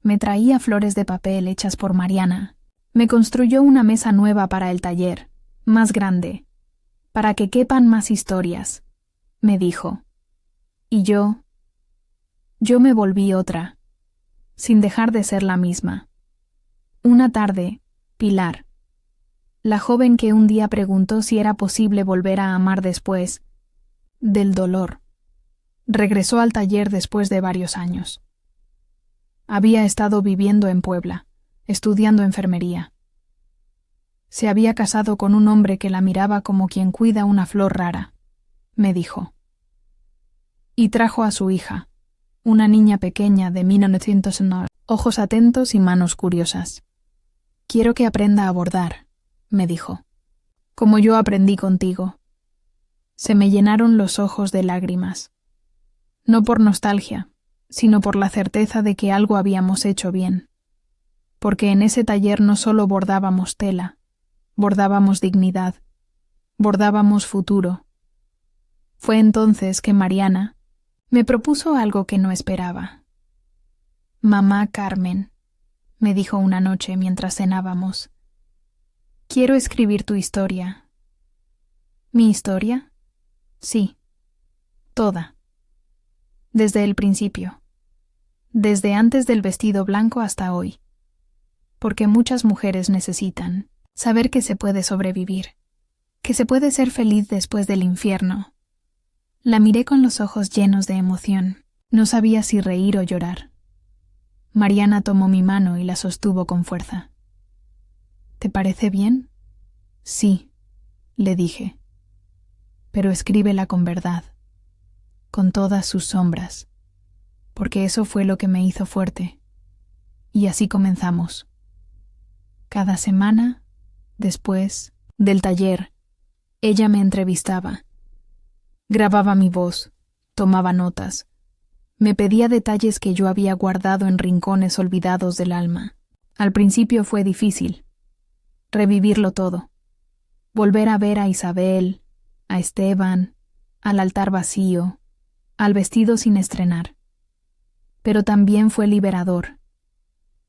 Me traía flores de papel hechas por Mariana. Me construyó una mesa nueva para el taller, más grande, para que quepan más historias, me dijo. Y yo me volví otra, sin dejar de ser la misma. Una tarde, Pilar, la joven que un día preguntó si era posible volver a amar después del dolor, regresó al taller después de varios años. Había estado viviendo en Puebla, estudiando enfermería. Se había casado con un hombre que la miraba como quien cuida una flor rara, me dijo. Y trajo a su hija, una niña pequeña de 1909, ojos atentos y manos curiosas. Quiero que aprenda a bordar, me dijo, como yo aprendí contigo. Se me llenaron los ojos de lágrimas. No por nostalgia, sino por la certeza de que algo habíamos hecho bien. Porque en ese taller no solo bordábamos tela, bordábamos dignidad, bordábamos futuro. Fue entonces que Mariana me propuso algo que no esperaba. Mamá Carmen, me dijo una noche mientras cenábamos, quiero escribir tu historia. ¿Mi historia? Sí, toda. Desde el principio. Desde antes del vestido blanco hasta hoy. Porque muchas mujeres necesitan Saber que se puede sobrevivir, que se puede ser feliz después del infierno. La miré con los ojos llenos de emoción. No sabía si reír o llorar. Mariana tomó mi mano y la sostuvo con fuerza. ¿Te parece bien? Sí, le dije. Pero escríbela con verdad, con todas sus sombras, porque eso fue lo que me hizo fuerte. Y así comenzamos. Cada semana, después del taller, ella me entrevistaba. Grababa mi voz, tomaba notas, me pedía detalles que yo había guardado en rincones olvidados del alma. Al principio fue difícil. Revivirlo todo. Volver a ver a Isabel, a Esteban, al altar vacío, al vestido sin estrenar. Pero también fue liberador.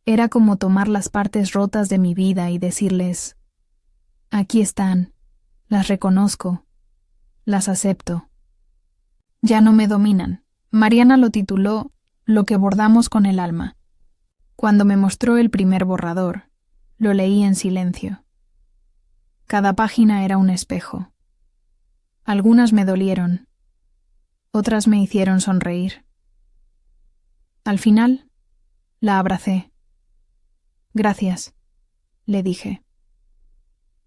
Era como tomar las partes rotas de mi vida y decirles: aquí están, las reconozco, las acepto. Ya no me dominan. Mariana lo tituló Lo que bordamos con el alma. Cuando me mostró el primer borrador, lo leí en silencio. Cada página era un espejo. Algunas me dolieron, otras me hicieron sonreír. Al final, la abracé. Gracias, le dije,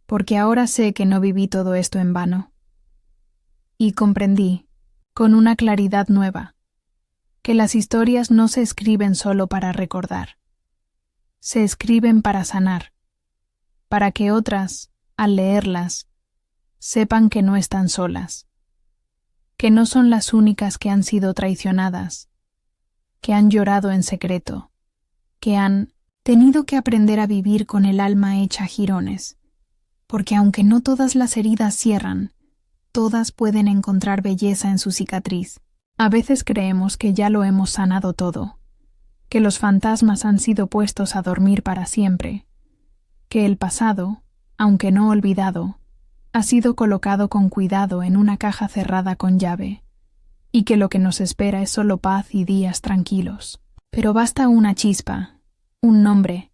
porque ahora sé que no viví todo esto en vano. Y comprendí, con una claridad nueva, que las historias no se escriben solo para recordar. Se escriben para sanar, para que otras, al leerlas, sepan que no están solas, que no son las únicas que han sido traicionadas, que han llorado en secreto, que han tenido que aprender a vivir con el alma hecha jirones, porque aunque no todas las heridas cierran, todas pueden encontrar belleza en su cicatriz. A veces creemos que ya lo hemos sanado todo, que los fantasmas han sido puestos a dormir para siempre, que el pasado, aunque no olvidado, ha sido colocado con cuidado en una caja cerrada con llave, y que lo que nos espera es solo paz y días tranquilos. Pero basta una chispa, un nombre,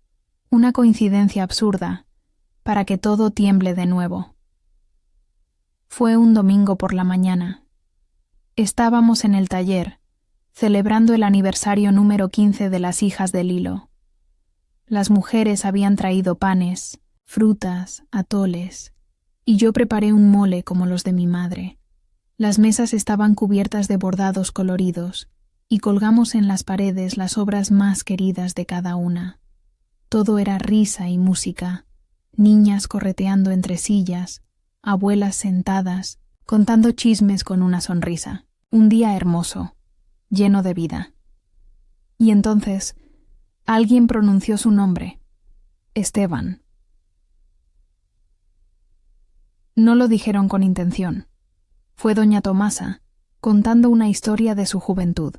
una coincidencia absurda, para que todo tiemble de nuevo. Fue un domingo por la mañana. Estábamos en el taller, celebrando el aniversario número 15 de las hijas del hilo. Las mujeres habían traído panes, frutas, atoles, y yo preparé un mole como los de mi madre. Las mesas estaban cubiertas de bordados coloridos, y colgamos en las paredes las obras más queridas de cada una. Todo era risa y música, niñas correteando entre sillas, abuelas sentadas, contando chismes con una sonrisa. Un día hermoso, lleno de vida. Y entonces, alguien pronunció su nombre, Esteban. No lo dijeron con intención. Fue doña Tomasa, contando una historia de su juventud.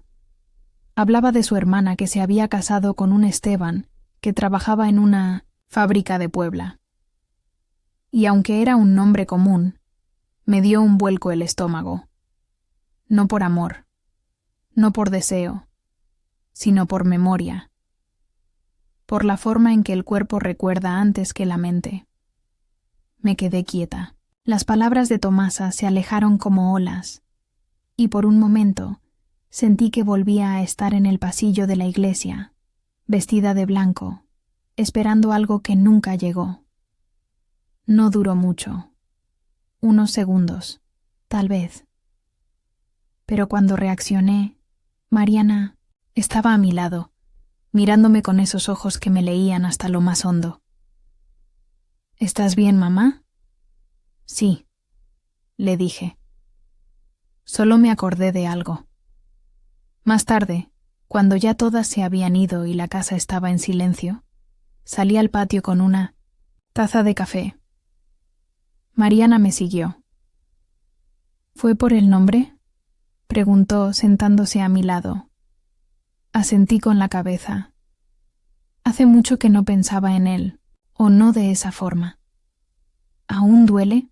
Hablaba de su hermana que se había casado con un Esteban que trabajaba en una fábrica de Puebla. Y aunque era un nombre común, me dio un vuelco el estómago. No por amor, no por deseo, sino por memoria, por la forma en que el cuerpo recuerda antes que la mente. Me quedé quieta. Las palabras de Tomasa se alejaron como olas, y por un momento sentí que volvía a estar en el pasillo de la iglesia, vestida de blanco, esperando algo que nunca llegó. No duró mucho, unos segundos, tal vez. Pero cuando reaccioné, Mariana estaba a mi lado, mirándome con esos ojos que me leían hasta lo más hondo. ¿Estás bien, mamá? Sí, le dije. Solo me acordé de algo. Más tarde, cuando ya todas se habían ido y la casa estaba en silencio, salí al patio con una taza de café. Mariana me siguió. ¿Fue por el nombre?, preguntó sentándose a mi lado. Asentí con la cabeza. Hace mucho que no pensaba en él, o no de esa forma. ¿Aún duele?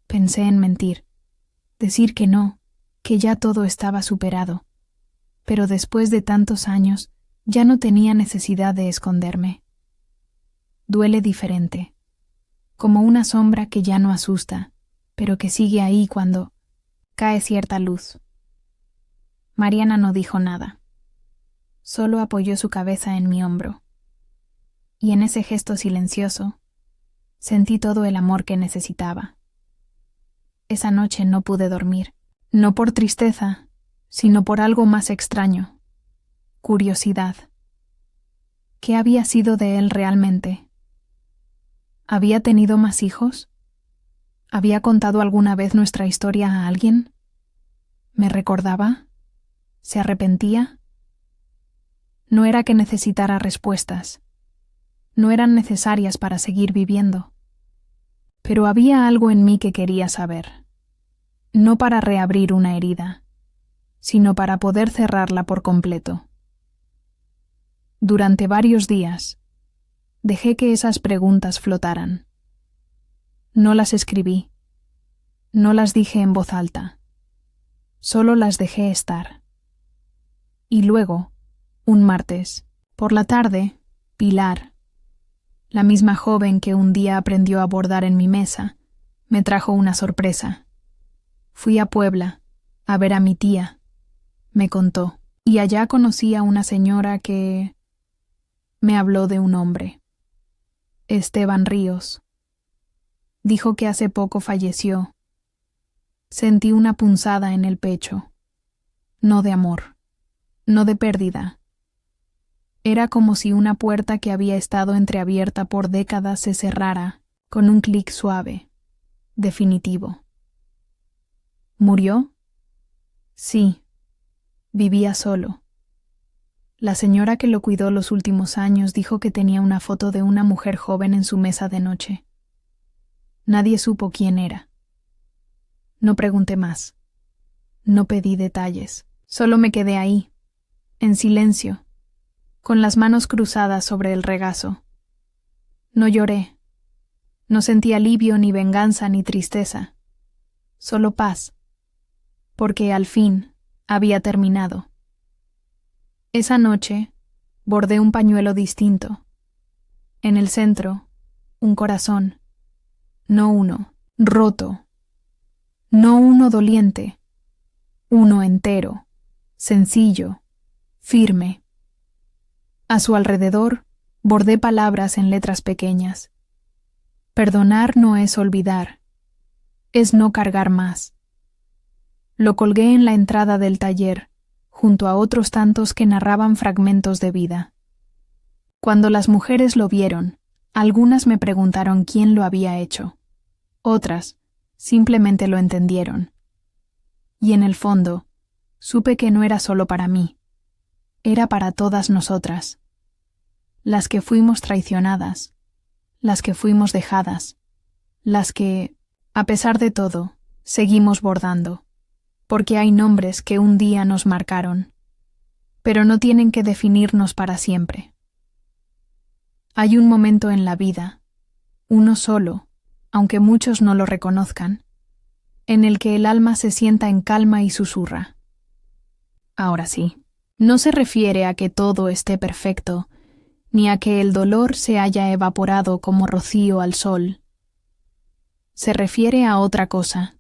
Pensé en mentir, decir que no, que ya todo estaba superado. Pero después de tantos años, ya no tenía necesidad de esconderme. Duele diferente. como una sombra que ya no asusta, pero que sigue ahí cuando cae cierta luz. Mariana no dijo nada. Solo apoyó su cabeza en mi hombro. Y en ese gesto silencioso, sentí todo el amor que necesitaba. Esa noche no pude dormir, no por tristeza, sino por algo más extraño: curiosidad. ¿Qué había sido de él realmente? ¿Había tenido más hijos? ¿Había contado alguna vez nuestra historia a alguien? ¿Me recordaba? ¿Se arrepentía? No era que necesitara respuestas. No eran necesarias para seguir viviendo. Pero había algo en mí que quería saber. No para reabrir una herida, sino para poder cerrarla por completo. Durante varios días, dejé que esas preguntas flotaran. No las escribí, no las dije en voz alta, solo las dejé estar. Y luego, un martes, por la tarde, Pilar, la misma joven que un día aprendió a bordar en mi mesa, me trajo una sorpresa. Fui a Puebla, a ver a mi tía, me contó, y allá conocí a una señora que me habló de un hombre, Esteban Ríos. Dijo que hace poco falleció. Sentí una punzada en el pecho, no de amor, no de pérdida. Era como si una puerta que había estado entreabierta por décadas se cerrara con un clic suave, definitivo. ¿Murió? Sí, vivía solo. La señora que lo cuidó los últimos años dijo que tenía una foto de una mujer joven en su mesa de noche. Nadie supo quién era. No pregunté más. No pedí detalles. Solo me quedé ahí, en silencio, con las manos cruzadas sobre el regazo. No lloré. No sentí alivio, ni venganza, ni tristeza. Solo paz. Porque al fin había terminado. Esa noche bordé un pañuelo distinto. En el centro, un corazón. No uno, roto. No uno doliente. Uno entero, sencillo, firme. A su alrededor bordé palabras en letras pequeñas. Perdonar no es olvidar. Es no cargar más. Lo colgué en la entrada del taller, junto a otros tantos que narraban fragmentos de vida. Cuando las mujeres lo vieron, algunas me preguntaron quién lo había hecho. Otras simplemente lo entendieron. Y en el fondo, supe que no era solo para mí. Era para todas nosotras. Las que fuimos traicionadas, las que fuimos dejadas, las que, a pesar de todo, seguimos bordando. Porque hay nombres que un día nos marcaron, pero no tienen que definirnos para siempre. Hay un momento en la vida, uno solo, aunque muchos no lo reconozcan, en el que el alma se sienta en calma y susurra. Ahora sí, no se refiere a que todo esté perfecto, ni a que el dolor se haya evaporado como rocío al sol. Se refiere a otra cosa,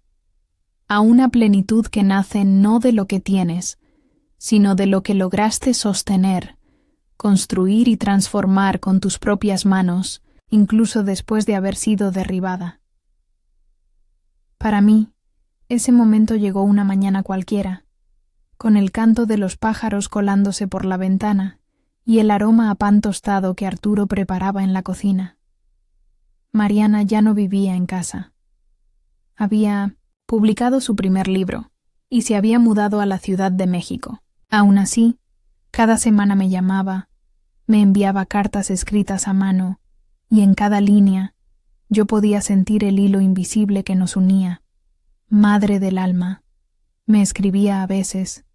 a una plenitud que nace no de lo que tienes, sino de lo que lograste sostener, construir y transformar con tus propias manos, incluso después de haber sido derribada. Para mí, ese momento llegó una mañana cualquiera, con el canto de los pájaros colándose por la ventana y el aroma a pan tostado que Arturo preparaba en la cocina. Mariana ya no vivía en casa. Había publicado su primer libro, y se había mudado a la Ciudad de México. Aún así, cada semana me llamaba, me enviaba cartas escritas a mano, y en cada línea yo podía sentir el hilo invisible que nos unía. Madre del alma, me escribía a veces,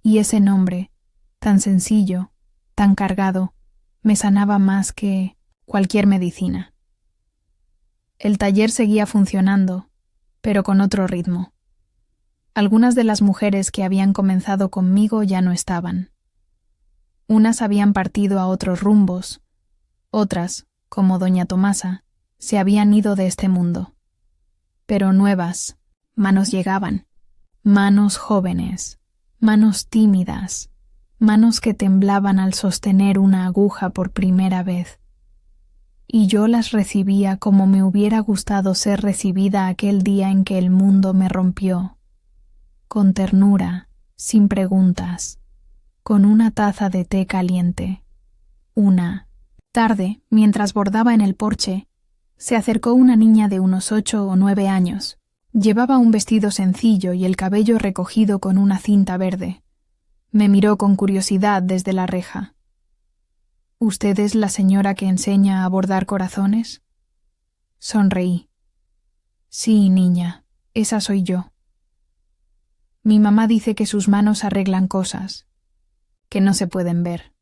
y ese nombre, tan sencillo, tan cargado, me sanaba más que cualquier medicina. El taller seguía funcionando, pero con otro ritmo. Algunas de las mujeres que habían comenzado conmigo ya no estaban. Unas habían partido a otros rumbos, otras, como doña Tomasa, se habían ido de este mundo. Pero nuevas manos llegaban, manos jóvenes, manos tímidas, manos que temblaban al sostener una aguja por primera vez. Y yo las recibía como me hubiera gustado ser recibida aquel día en que el mundo me rompió, con ternura, sin preguntas, con una taza de té caliente. Una tarde, mientras bordaba en el porche, se acercó una niña de unos 8 o 9 años. Llevaba un vestido sencillo y el cabello recogido con una cinta verde. Me miró con curiosidad desde la reja. —¿Usted es la señora que enseña a bordar corazones? Sonreí. —Sí, niña, esa soy yo. Mi mamá dice que sus manos arreglan cosas, que no se pueden ver.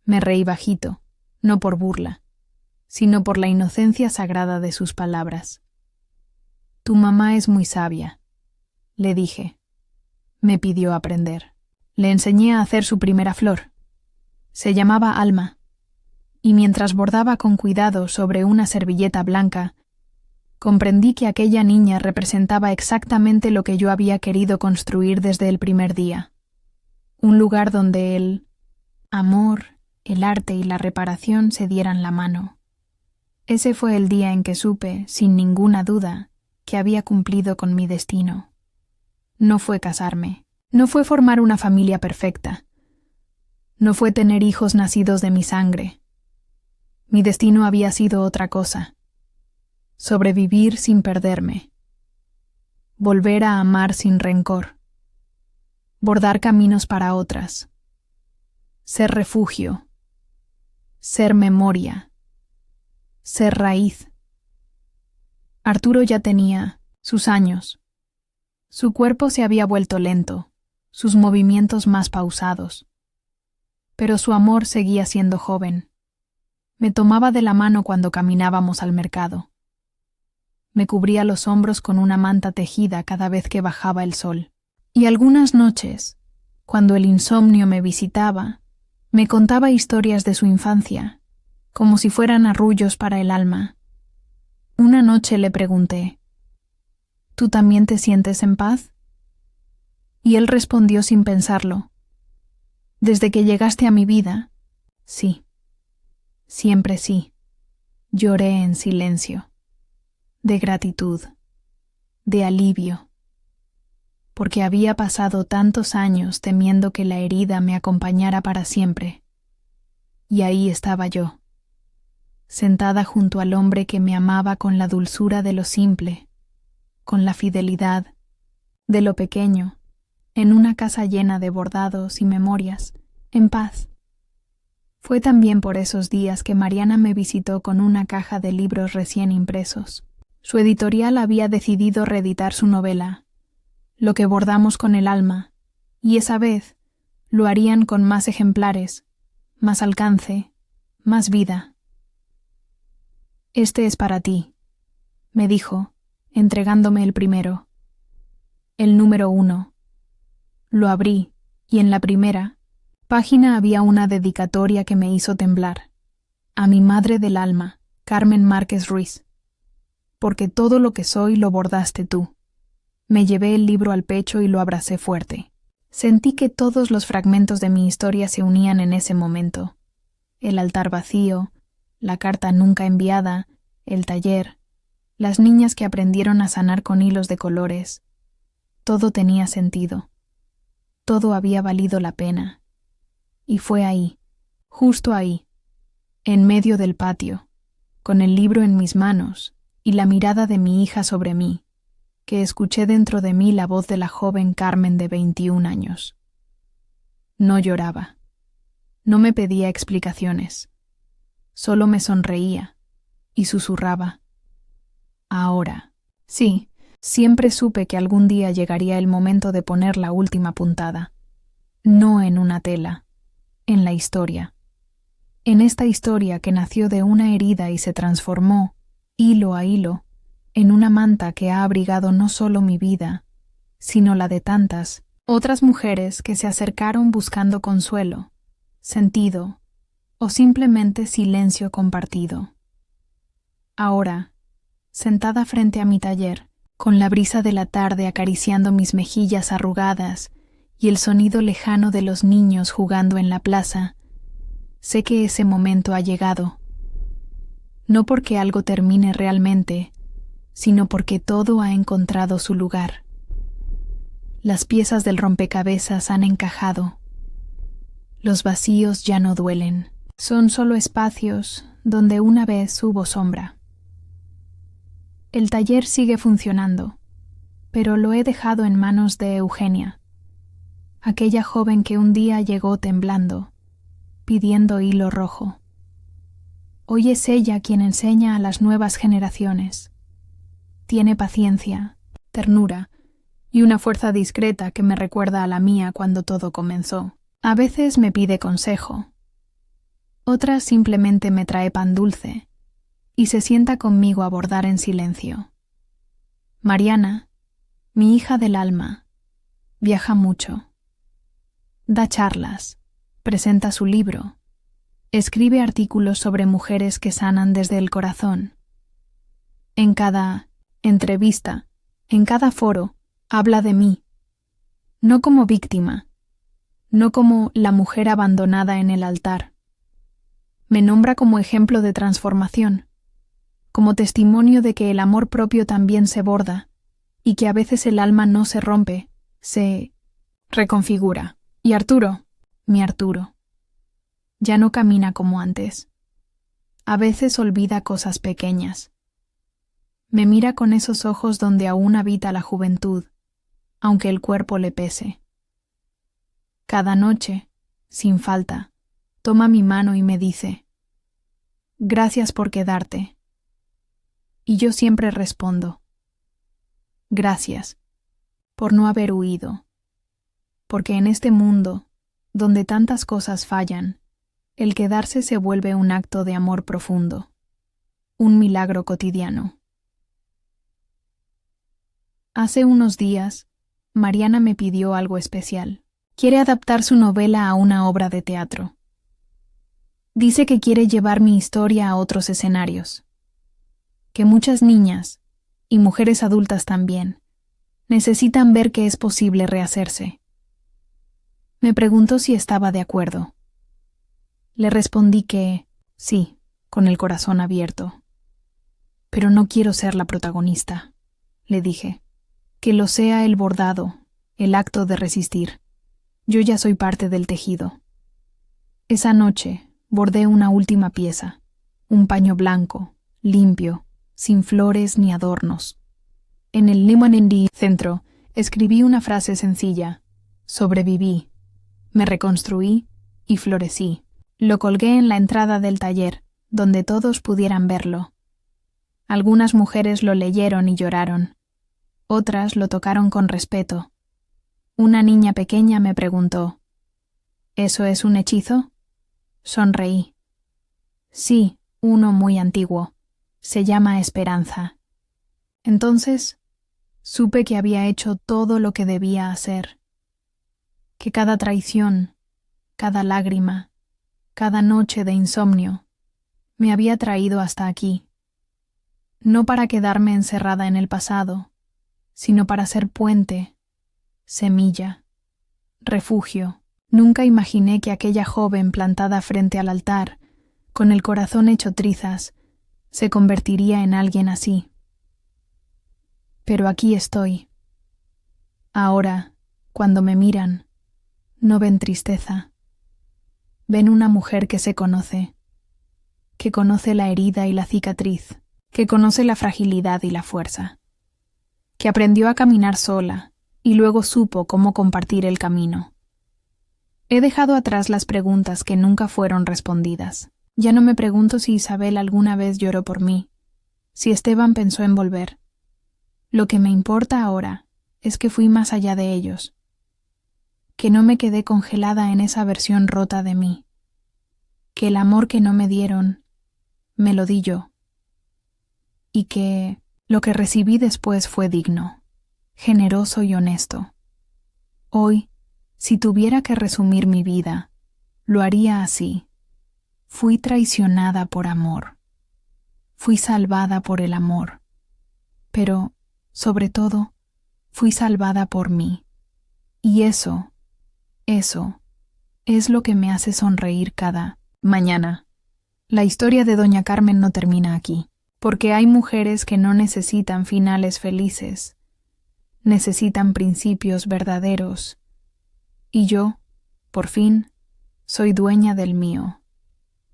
Me reí bajito, no por burla, sino por la inocencia sagrada de sus palabras. —Tu mamá es muy sabia —le dije. Me pidió aprender. Le enseñé a hacer su primera flor. Se llamaba Alma, y mientras bordaba con cuidado sobre una servilleta blanca, comprendí que aquella niña representaba exactamente lo que yo había querido construir desde el primer día. Un lugar donde el amor, el arte y la reparación se dieran la mano. Ese fue el día en que supe, sin ninguna duda, que había cumplido con mi destino. No fue casarme, no fue formar una familia perfecta, no fue tener hijos nacidos de mi sangre. Mi destino había sido otra cosa: sobrevivir sin perderme, volver a amar sin rencor, bordar caminos para otras, ser refugio, ser memoria, ser raíz. Arturo ya tenía sus años. Su cuerpo se había vuelto lento, sus movimientos más pausados. Pero su amor seguía siendo joven. Me tomaba de la mano cuando caminábamos al mercado. Me cubría los hombros con una manta tejida cada vez que bajaba el sol. Y algunas noches, cuando el insomnio me visitaba, me contaba historias de su infancia, como si fueran arrullos para el alma. Una noche le pregunté: ¿Tú también te sientes en paz? Y él respondió sin pensarlo: Desde que llegaste a mi vida, sí. Siempre sí. Lloré en silencio, de gratitud, de alivio, porque había pasado tantos años temiendo que la herida me acompañara para siempre. Y ahí estaba yo, sentada junto al hombre que me amaba con la dulzura de lo simple, con la fidelidad de lo pequeño, en una casa llena de bordados y memorias, en paz. Fue también por esos días que Mariana me visitó con una caja de libros recién impresos. Su editorial había decidido reeditar su novela, Lo que bordamos con el alma, y esa vez lo harían con más ejemplares, más alcance, más vida. Este es para ti, me dijo, entregándome el primero. El número 1. Lo abrí, y en la primera página había una dedicatoria que me hizo temblar. A mi madre del alma, Carmen Márquez Ruiz. Porque todo lo que soy lo bordaste tú. Me llevé el libro al pecho y lo abracé fuerte. Sentí que todos los fragmentos de mi historia se unían en ese momento. El altar vacío, la carta nunca enviada, el taller, las niñas que aprendieron a sanar con hilos de colores. Todo tenía sentido. Todo había valido la pena. Y fue ahí, justo ahí, en medio del patio, con el libro en mis manos y la mirada de mi hija sobre mí, que escuché dentro de mí la voz de la joven Carmen de 21 años. No lloraba. No me pedía explicaciones. Solo me sonreía y susurraba: Ahora. Sí, siempre supe que algún día llegaría el momento de poner la última puntada. No en una tela, en la historia. En esta historia que nació de una herida y se transformó, hilo a hilo, en una manta que ha abrigado no solo mi vida, sino la de tantas otras mujeres que se acercaron buscando consuelo, sentido o simplemente silencio compartido. Ahora, sentada frente a mi taller, con la brisa de la tarde acariciando mis mejillas arrugadas y el sonido lejano de los niños jugando en la plaza, sé que ese momento ha llegado. No porque algo termine realmente, sino porque todo ha encontrado su lugar. Las piezas del rompecabezas han encajado. Los vacíos ya no duelen. Son solo espacios donde una vez hubo sombra. El taller sigue funcionando, pero lo he dejado en manos de Eugenia, aquella joven que un día llegó temblando, pidiendo hilo rojo. Hoy es ella quien enseña a las nuevas generaciones. Tiene paciencia, ternura y una fuerza discreta que me recuerda a la mía cuando todo comenzó. A veces me pide consejo. Otras simplemente me trae pan dulce y se sienta conmigo a bordar en silencio. Mariana, mi hija del alma, viaja mucho. Da charlas, presenta su libro, escribe artículos sobre mujeres que sanan desde el corazón. En cada entrevista, en cada foro, habla de mí, no como víctima, no como la mujer abandonada en el altar. Me nombra como ejemplo de transformación, como testimonio de que el amor propio también se borda y que a veces el alma no se rompe, se reconfigura. Y Arturo, mi Arturo, ya no camina como antes. A veces olvida cosas pequeñas. Me mira con esos ojos donde aún habita la juventud, aunque el cuerpo le pese. Cada noche, sin falta, toma mi mano y me dice: «Gracias por quedarte». Y yo siempre respondo: «Gracias por no haber huido». Porque en este mundo, donde tantas cosas fallan, el quedarse se vuelve un acto de amor profundo, un milagro cotidiano. Hace unos días, Mariana me pidió algo especial. Quiere adaptar su novela a una obra de teatro. Dice que quiere llevar mi historia a otros escenarios. Que muchas niñas, y mujeres adultas también, necesitan ver que es posible rehacerse. Me preguntó si estaba de acuerdo. Le respondí que sí, con el corazón abierto. Pero no quiero ser la protagonista, le dije. Que lo sea el bordado, el acto de resistir. Yo ya soy parte del tejido. Esa noche bordé una última pieza, un paño blanco, limpio, sin flores ni adornos. En el Limonendy centro escribí una frase sencilla: sobreviví, me reconstruí y florecí. Lo colgué en la entrada del taller, donde todos pudieran verlo. Algunas mujeres lo leyeron y lloraron. Otras lo tocaron con respeto. Una niña pequeña me preguntó: ¿eso es un hechizo? Sonreí. Sí, uno muy antiguo. Se llama esperanza. Entonces, supe que había hecho todo lo que debía hacer. Que cada traición, cada lágrima, cada noche de insomnio, me había traído hasta aquí. No para quedarme encerrada en el pasado, sino para ser puente, semilla, refugio. Nunca imaginé que aquella joven plantada frente al altar, con el corazón hecho trizas, se convertiría en alguien así. Pero aquí estoy. Ahora, cuando me miran, no ven tristeza. Ven una mujer que se conoce, que conoce la herida y la cicatriz, que conoce la fragilidad y la fuerza, que aprendió a caminar sola y luego supo cómo compartir el camino. He dejado atrás las preguntas que nunca fueron respondidas. Ya no me pregunto si Isabel alguna vez lloró por mí, si Esteban pensó en volver. Lo que me importa ahora es que fui más allá de ellos, que no me quedé congelada en esa versión rota de mí, que el amor que no me dieron, me lo di yo, y que lo que recibí después fue digno, generoso y honesto. Hoy, si tuviera que resumir mi vida, lo haría así. Fui traicionada por amor. fui salvada por el amor, pero, sobre todo, fui salvada por mí. Y eso es lo que me hace sonreír cada mañana. La historia de Doña Carmen no termina aquí, porque hay mujeres que no necesitan finales felices, necesitan principios verdaderos. Y yo, por fin, soy dueña del mío.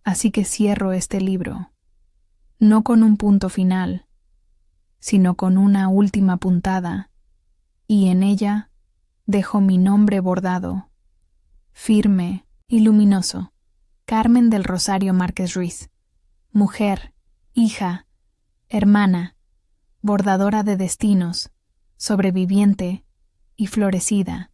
Así que cierro este libro, no con un punto final, sino con una última puntada, y en ella dejo mi nombre bordado, firme y luminoso. Carmen del Rosario Márquez Ruiz, mujer, hija, hermana, bordadora de destinos, sobreviviente y florecida,